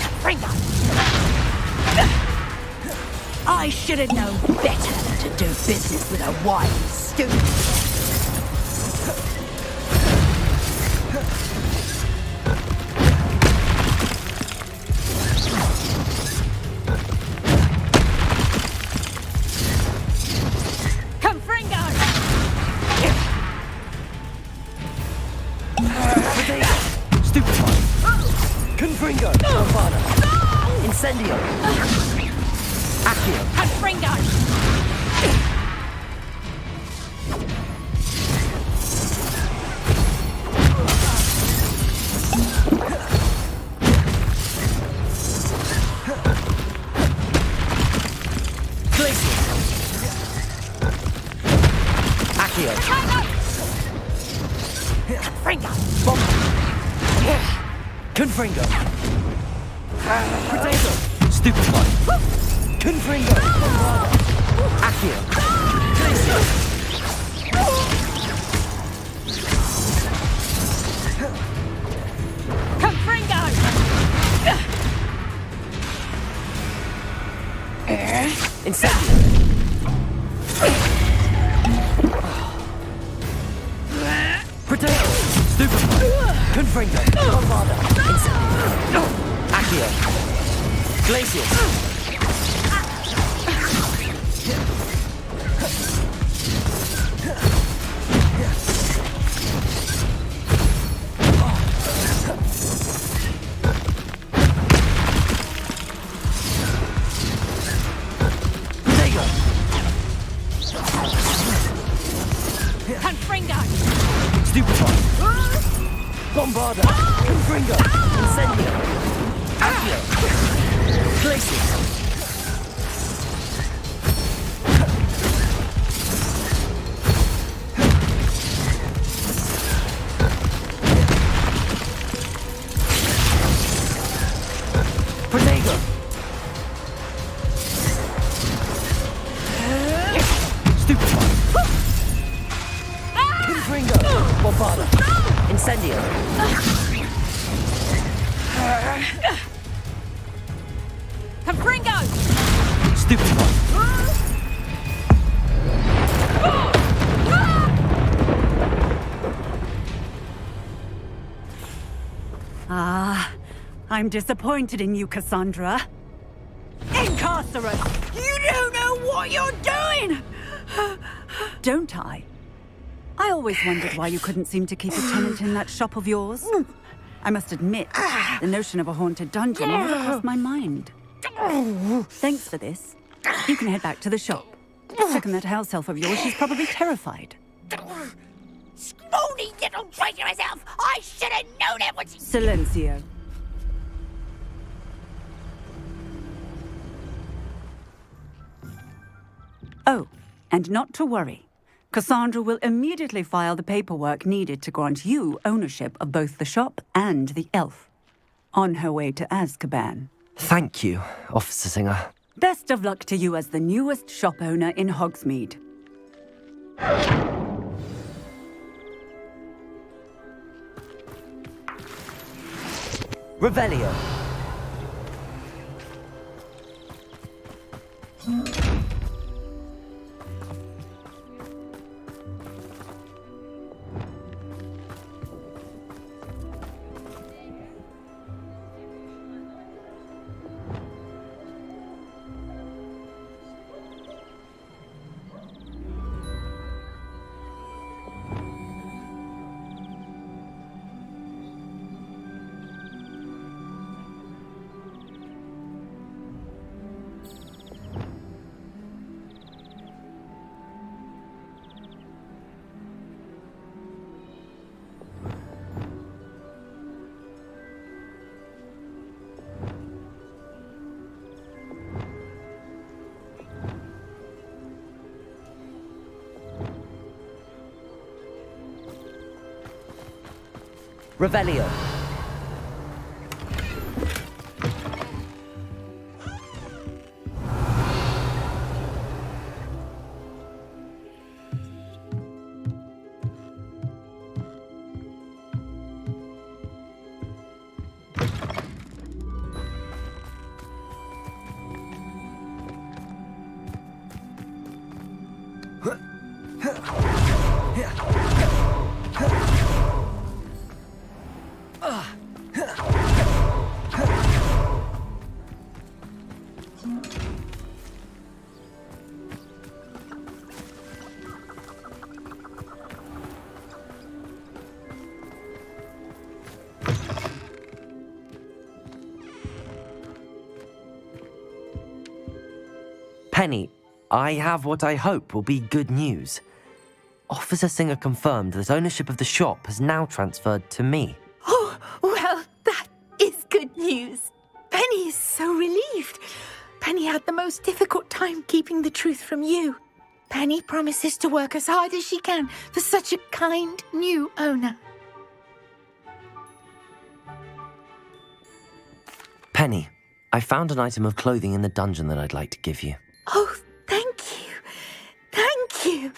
Confringo! I should have known better than to do business with a wise student. Confringo! Stupid one! Confringo! Bombarda! Incendio! Accio! Confringo! Glacius! Accio! Confringo! Confringo! Protego! Stupid one! Confringo! Bombarda! Accio! Glacius! Confringo! Incendio! Potato! Stupefy! Confringo! Bombarda! Incendio! Accio! Glacius! Confringo! Stupefy! Bombarda! Confringo! Incendio! Accio! Glacius! Protego! Stupefy! Confringo! Bombarda! Incendio! Confringo! Stupefy! I'm disappointed in you, Cassandra. Incarcerate! You don't know what you're doing! Don't I? I always wondered why you couldn't seem to keep a tenant in that shop of yours. I must admit, the notion of a haunted dungeon never crossed my mind. Thanks for this. You can head back to the shop. Check on that house elf of yours, she's probably terrified. Scrawny little traitor herself! I should have known it was... Silencio. Oh, and not to worry. Cassandra will immediately file the paperwork needed to grant you ownership of both the shop and the elf. On her way to Azkaban. Thank you, Officer Singer. Best of luck to you as the newest shop owner in Hogsmeade. Revelio. Revelio. Penny, I have what I hope will be good news. Officer Singer confirmed that ownership of the shop has now transferred to me. Oh, well, that is good news. Penny is so relieved. Penny had the most difficult time keeping the truth from you. Penny promises to work as hard as she can for such a kind new owner. Penny, I found an item of clothing in the dungeon that I'd like to give you. Oh, thank you. Thank you.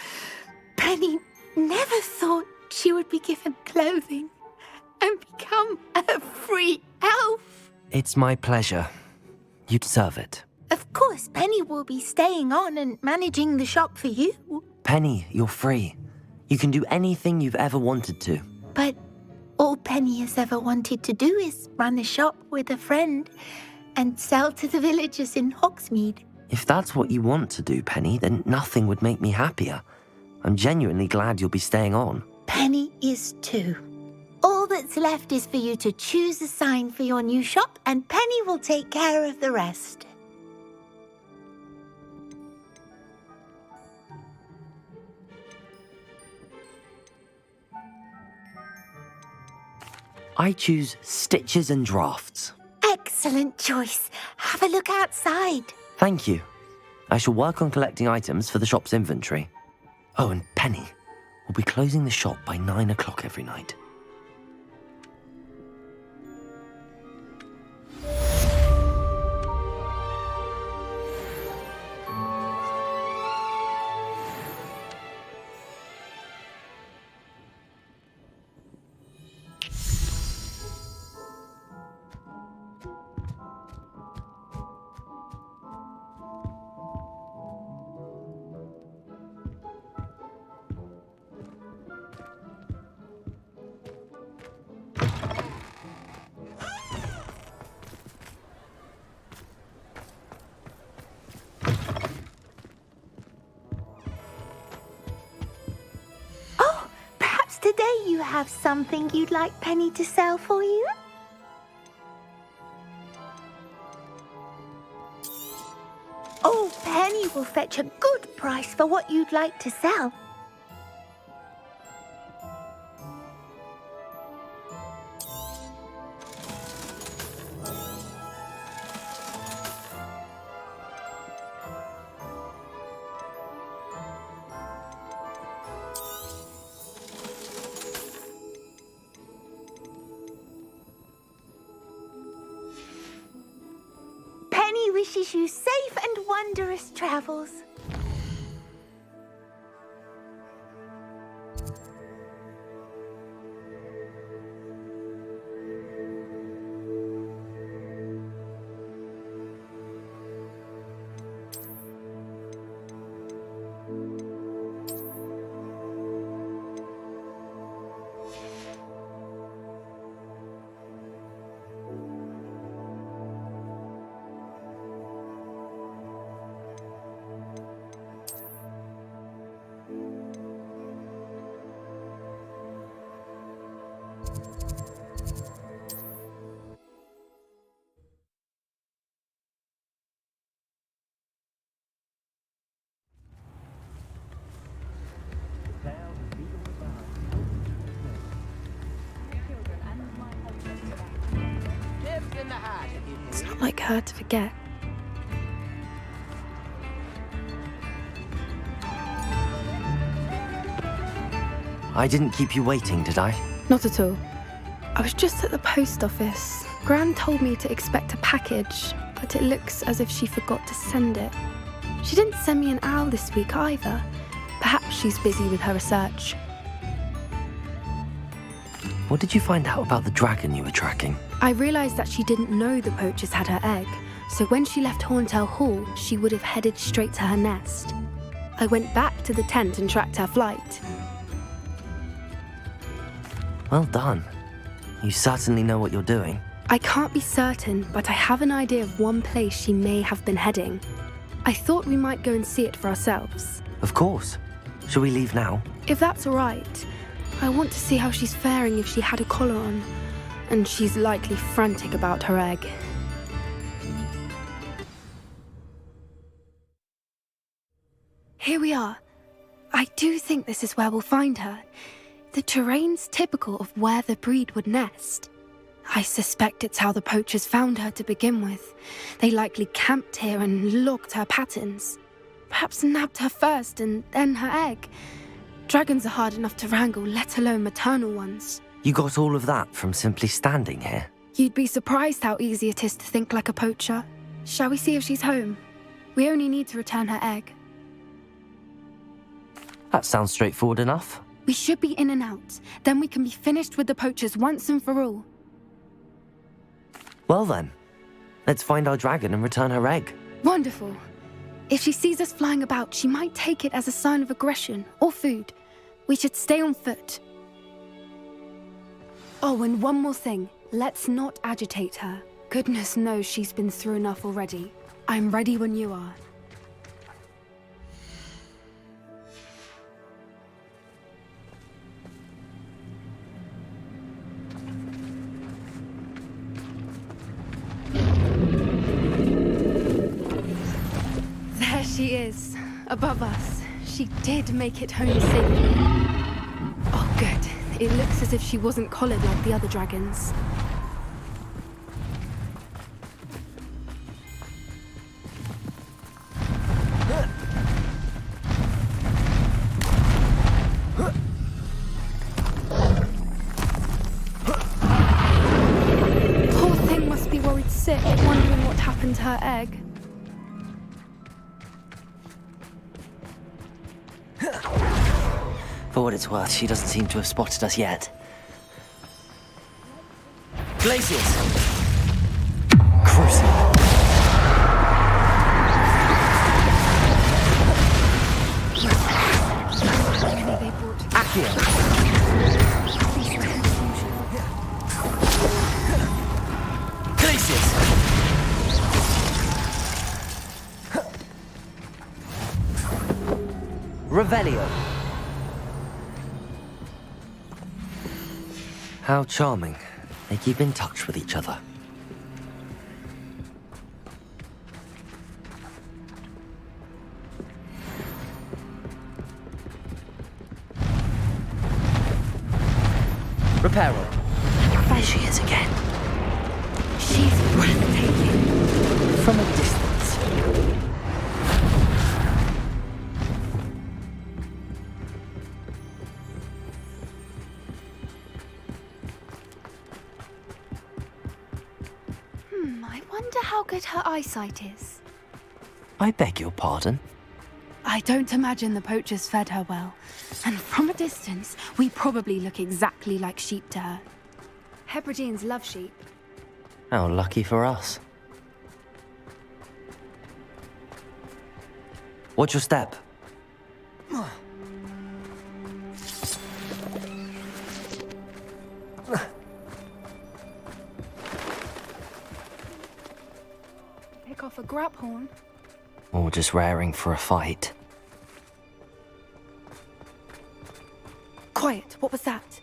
Penny never thought she would be given clothing and become a free elf. It's my pleasure. You deserve it. Of course, Penny will be staying on and managing the shop for you. Penny, you're free. You can do anything you've ever wanted to. But all Penny has ever wanted to do is run a shop with a friend and sell to the villagers in Hogsmeade. If that's what you want to do, Penny, then nothing would make me happier. I'm genuinely glad you'll be staying on. Penny is too. All that's left is for you to choose a sign for your new shop, and Penny will take care of the rest. I choose stitches and drafts. Excellent choice. Have a look outside. Thank you. I shall work on collecting items for the shop's inventory. Oh, and Penny, we'll be closing the shop by 9 o'clock every night. Today you have something you'd like Penny to sell for you? Oh, Penny will fetch a good price for what you'd like to sell. Penny wishes you safe and wondrous travels. It's not like her to forget. I didn't keep you waiting, did I? Not at all. I was just at the post office. Gran told me to expect a package, but it looks as if she forgot to send it. She didn't send me an owl this week either. Perhaps she's busy with her research. What did you find out about the dragon you were tracking? I realised that she didn't know the poachers had her egg, so when she left Horntail Hall, she would have headed straight to her nest. I went back to the tent and tracked her flight. Well done. You certainly know what you're doing. I can't be certain, but I have an idea of one place she may have been heading. I thought we might go and see it for ourselves. Of course. Shall we leave now? If that's all right. I want to see how she's faring if she had a collar on. And she's likely frantic about her egg. Here we are. I do think this is where we'll find her. The terrain's typical of where the breed would nest. I suspect it's how the poachers found her to begin with. They likely camped here and logged her patterns. Perhaps nabbed her first and then her egg. Dragons are hard enough to wrangle, let alone maternal ones. You got all of that from simply standing here? You'd be surprised how easy it is to think like a poacher. Shall we see if she's home? We only need to return her egg. That sounds straightforward enough. We should be in and out. Then we can be finished with the poachers once and for all. Well then, let's find our dragon and return her egg. Wonderful. If she sees us flying about, she might take it as a sign of aggression or food. We should stay on foot. Oh, and one more thing. Let's not agitate her. Goodness knows she's been through enough already. I'm ready when you are. There she is, above us. She did make it home safely. Oh, good. It looks as if she wasn't collared like the other dragons. Poor thing must be worried sick, wondering what happened to her egg. For what it's worth, she doesn't seem to have spotted us yet. Glaciers! Crucial. Accio! Glaciers! Revelio. How charming. They keep in touch with each other. Reparo. There she is again. She's breathtaking. From a distance. I wonder how good her eyesight is. I beg your pardon? I don't imagine the poachers fed her well. And from a distance, we probably look exactly like sheep to her. Hebrideans love sheep. How lucky for us. Watch your step. Pick off a grap horn. Or just raring for a fight. Quiet, what was that?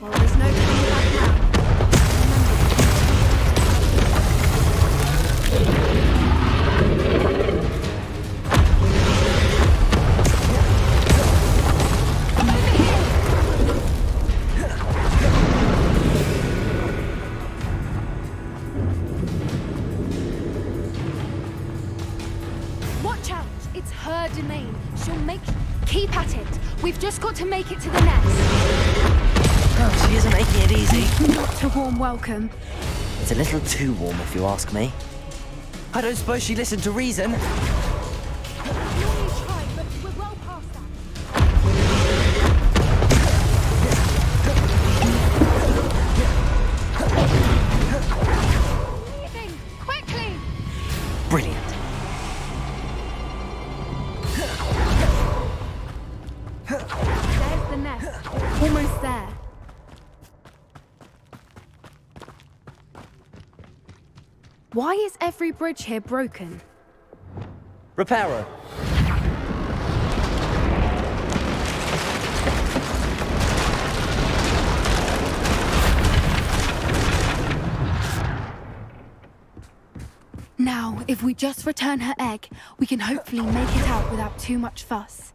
Well, there's no coming back now. Watch out! It's her domain. She'll make... Keep at it. We've just got to make it to the nest. Oh, she isn't making it easy. Not a warm welcome. It's a little too warm, if you ask me. I don't suppose she listened to reason. We only tried, but we're well past that. Leaving! Quickly! Brilliant. There's the nest. Almost there. Why is every bridge here broken? Reparo. Now, if we just return her egg, we can hopefully make it out without too much fuss.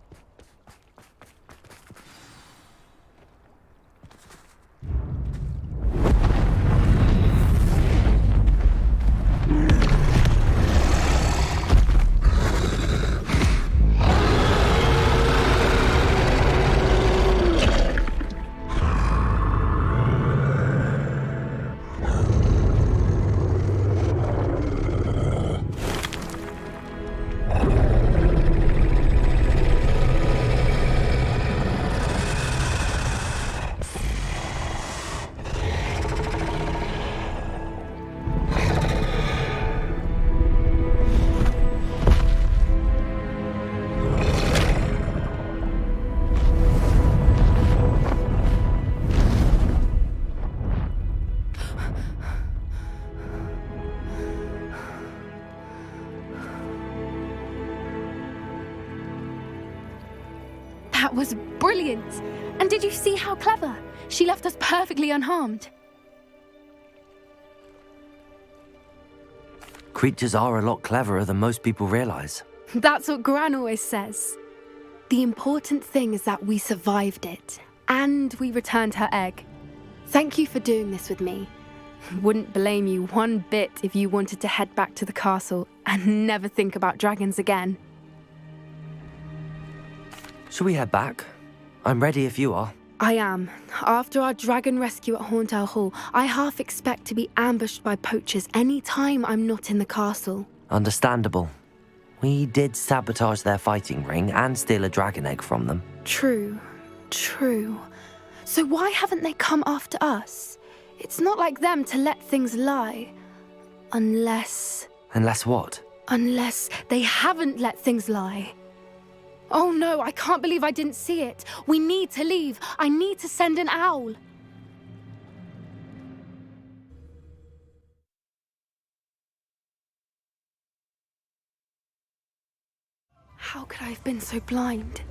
That was brilliant! And did you see how clever? She left us perfectly unharmed. Creatures are a lot cleverer than most people realize. That's what Gran always says. The important thing is that we survived it, and we returned her egg. Thank you for doing this with me. Wouldn't blame you one bit if you wanted to head back to the castle and never think about dragons again. Shall we head back? I'm ready if you are. I am. After our dragon rescue at Horndale Hall, I half expect to be ambushed by poachers any time I'm not in the castle. Understandable. We did sabotage their fighting ring and steal a dragon egg from them. True. So why haven't they come after us? It's not like them to let things lie. Unless what? Unless they haven't let things lie. Oh no, I can't believe I didn't see it. We need to leave. I need to send an owl. How could I have been so blind?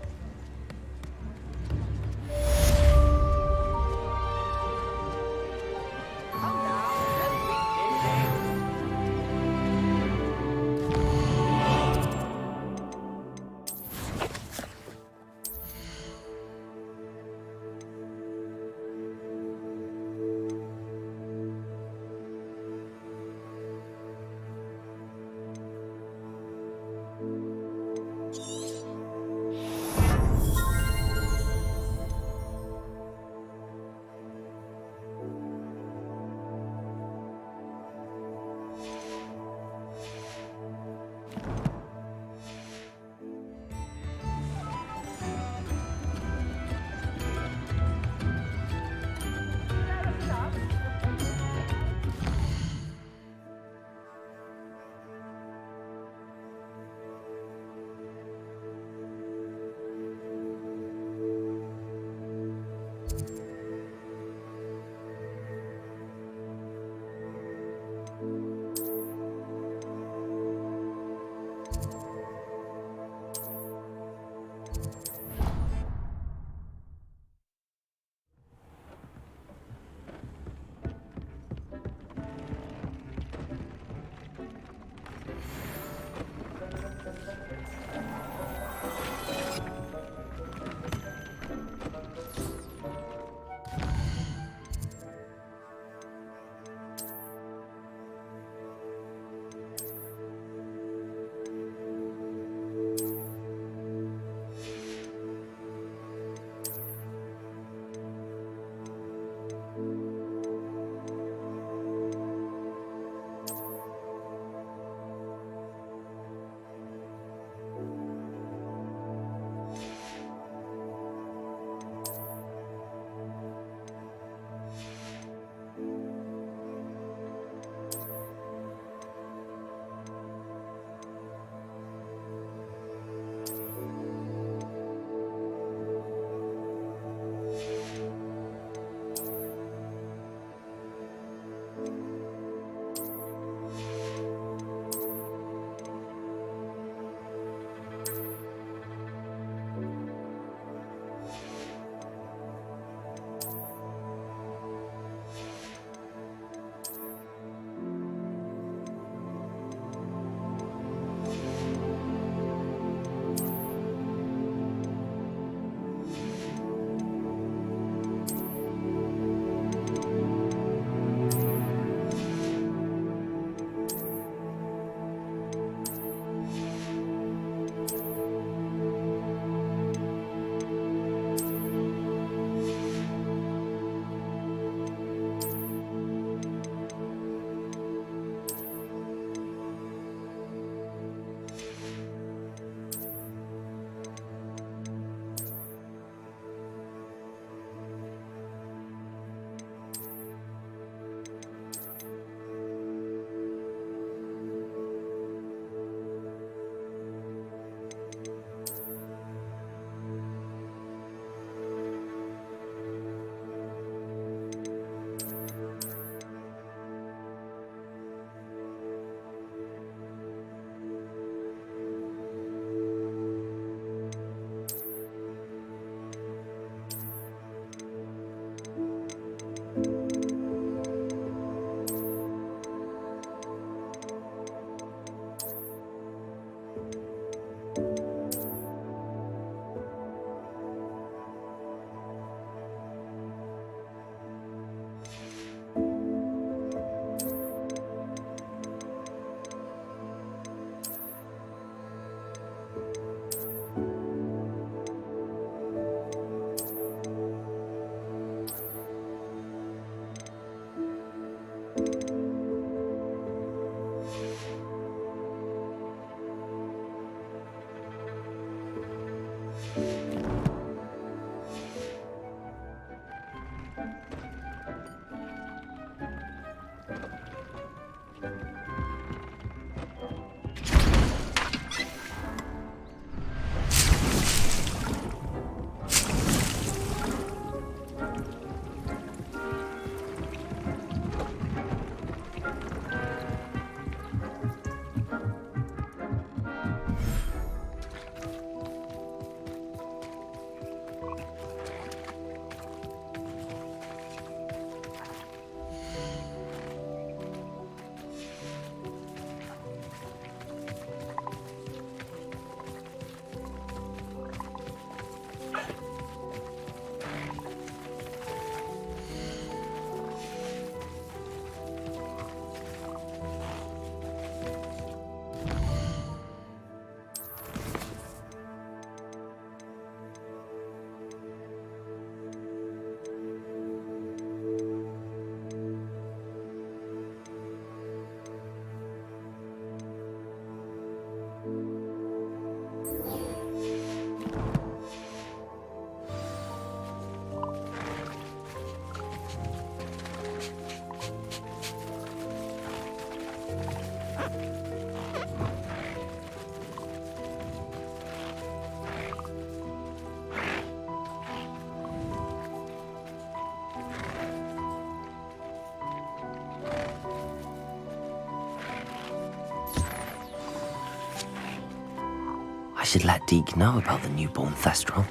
should let Deke know about the newborn Thestral.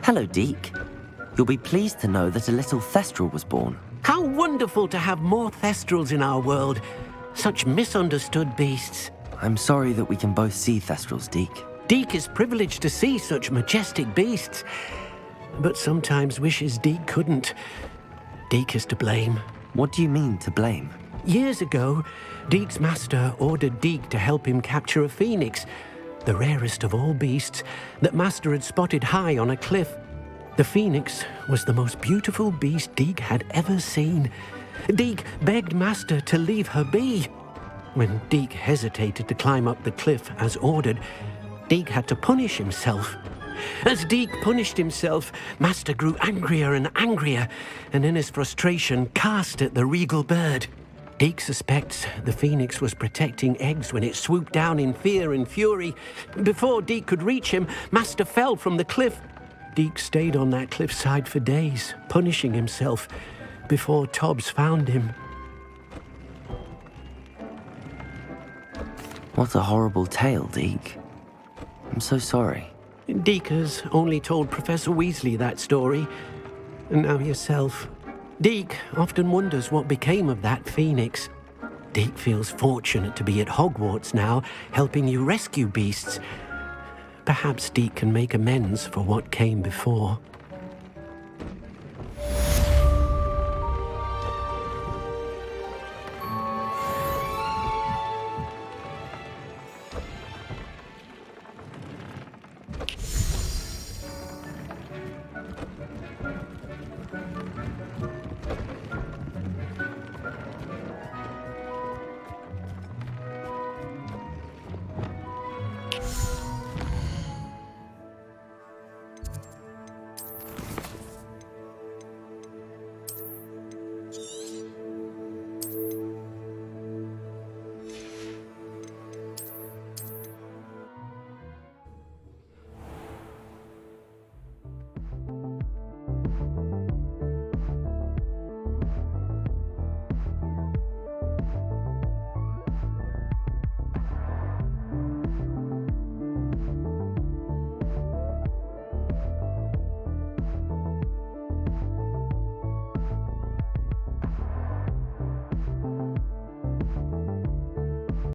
Hello, Deke. You'll be pleased to know that a little Thestral was born. How wonderful to have more Thestrals in our world. Such misunderstood beasts. I'm sorry that we can both see Thestrals, Deke. Deke is privileged to see such majestic beasts, but sometimes wishes Deke couldn't. Deke is to blame. What do you mean, to blame? Years ago, Deke's master ordered Deke to help him capture a phoenix, the rarest of all beasts, that Master had spotted high on a cliff. The phoenix was the most beautiful beast Deke had ever seen. Deke begged Master to leave her be. When Deke hesitated to climb up the cliff as ordered, Deke had to punish himself. As Deke punished himself, Master grew angrier and angrier, and in his frustration cast at the regal bird. Deke suspects the phoenix was protecting eggs when it swooped down in fear and fury. Before Deke could reach him, Master fell from the cliff. Deke stayed on that cliffside for days, punishing himself, before Tobbs found him. What a horrible tale, Deke. I'm so sorry. Deke has only told Professor Weasley that story, and now yourself. Deke often wonders what became of that phoenix. Deke feels fortunate to be at Hogwarts now, helping you rescue beasts. Perhaps Deke can make amends for what came before.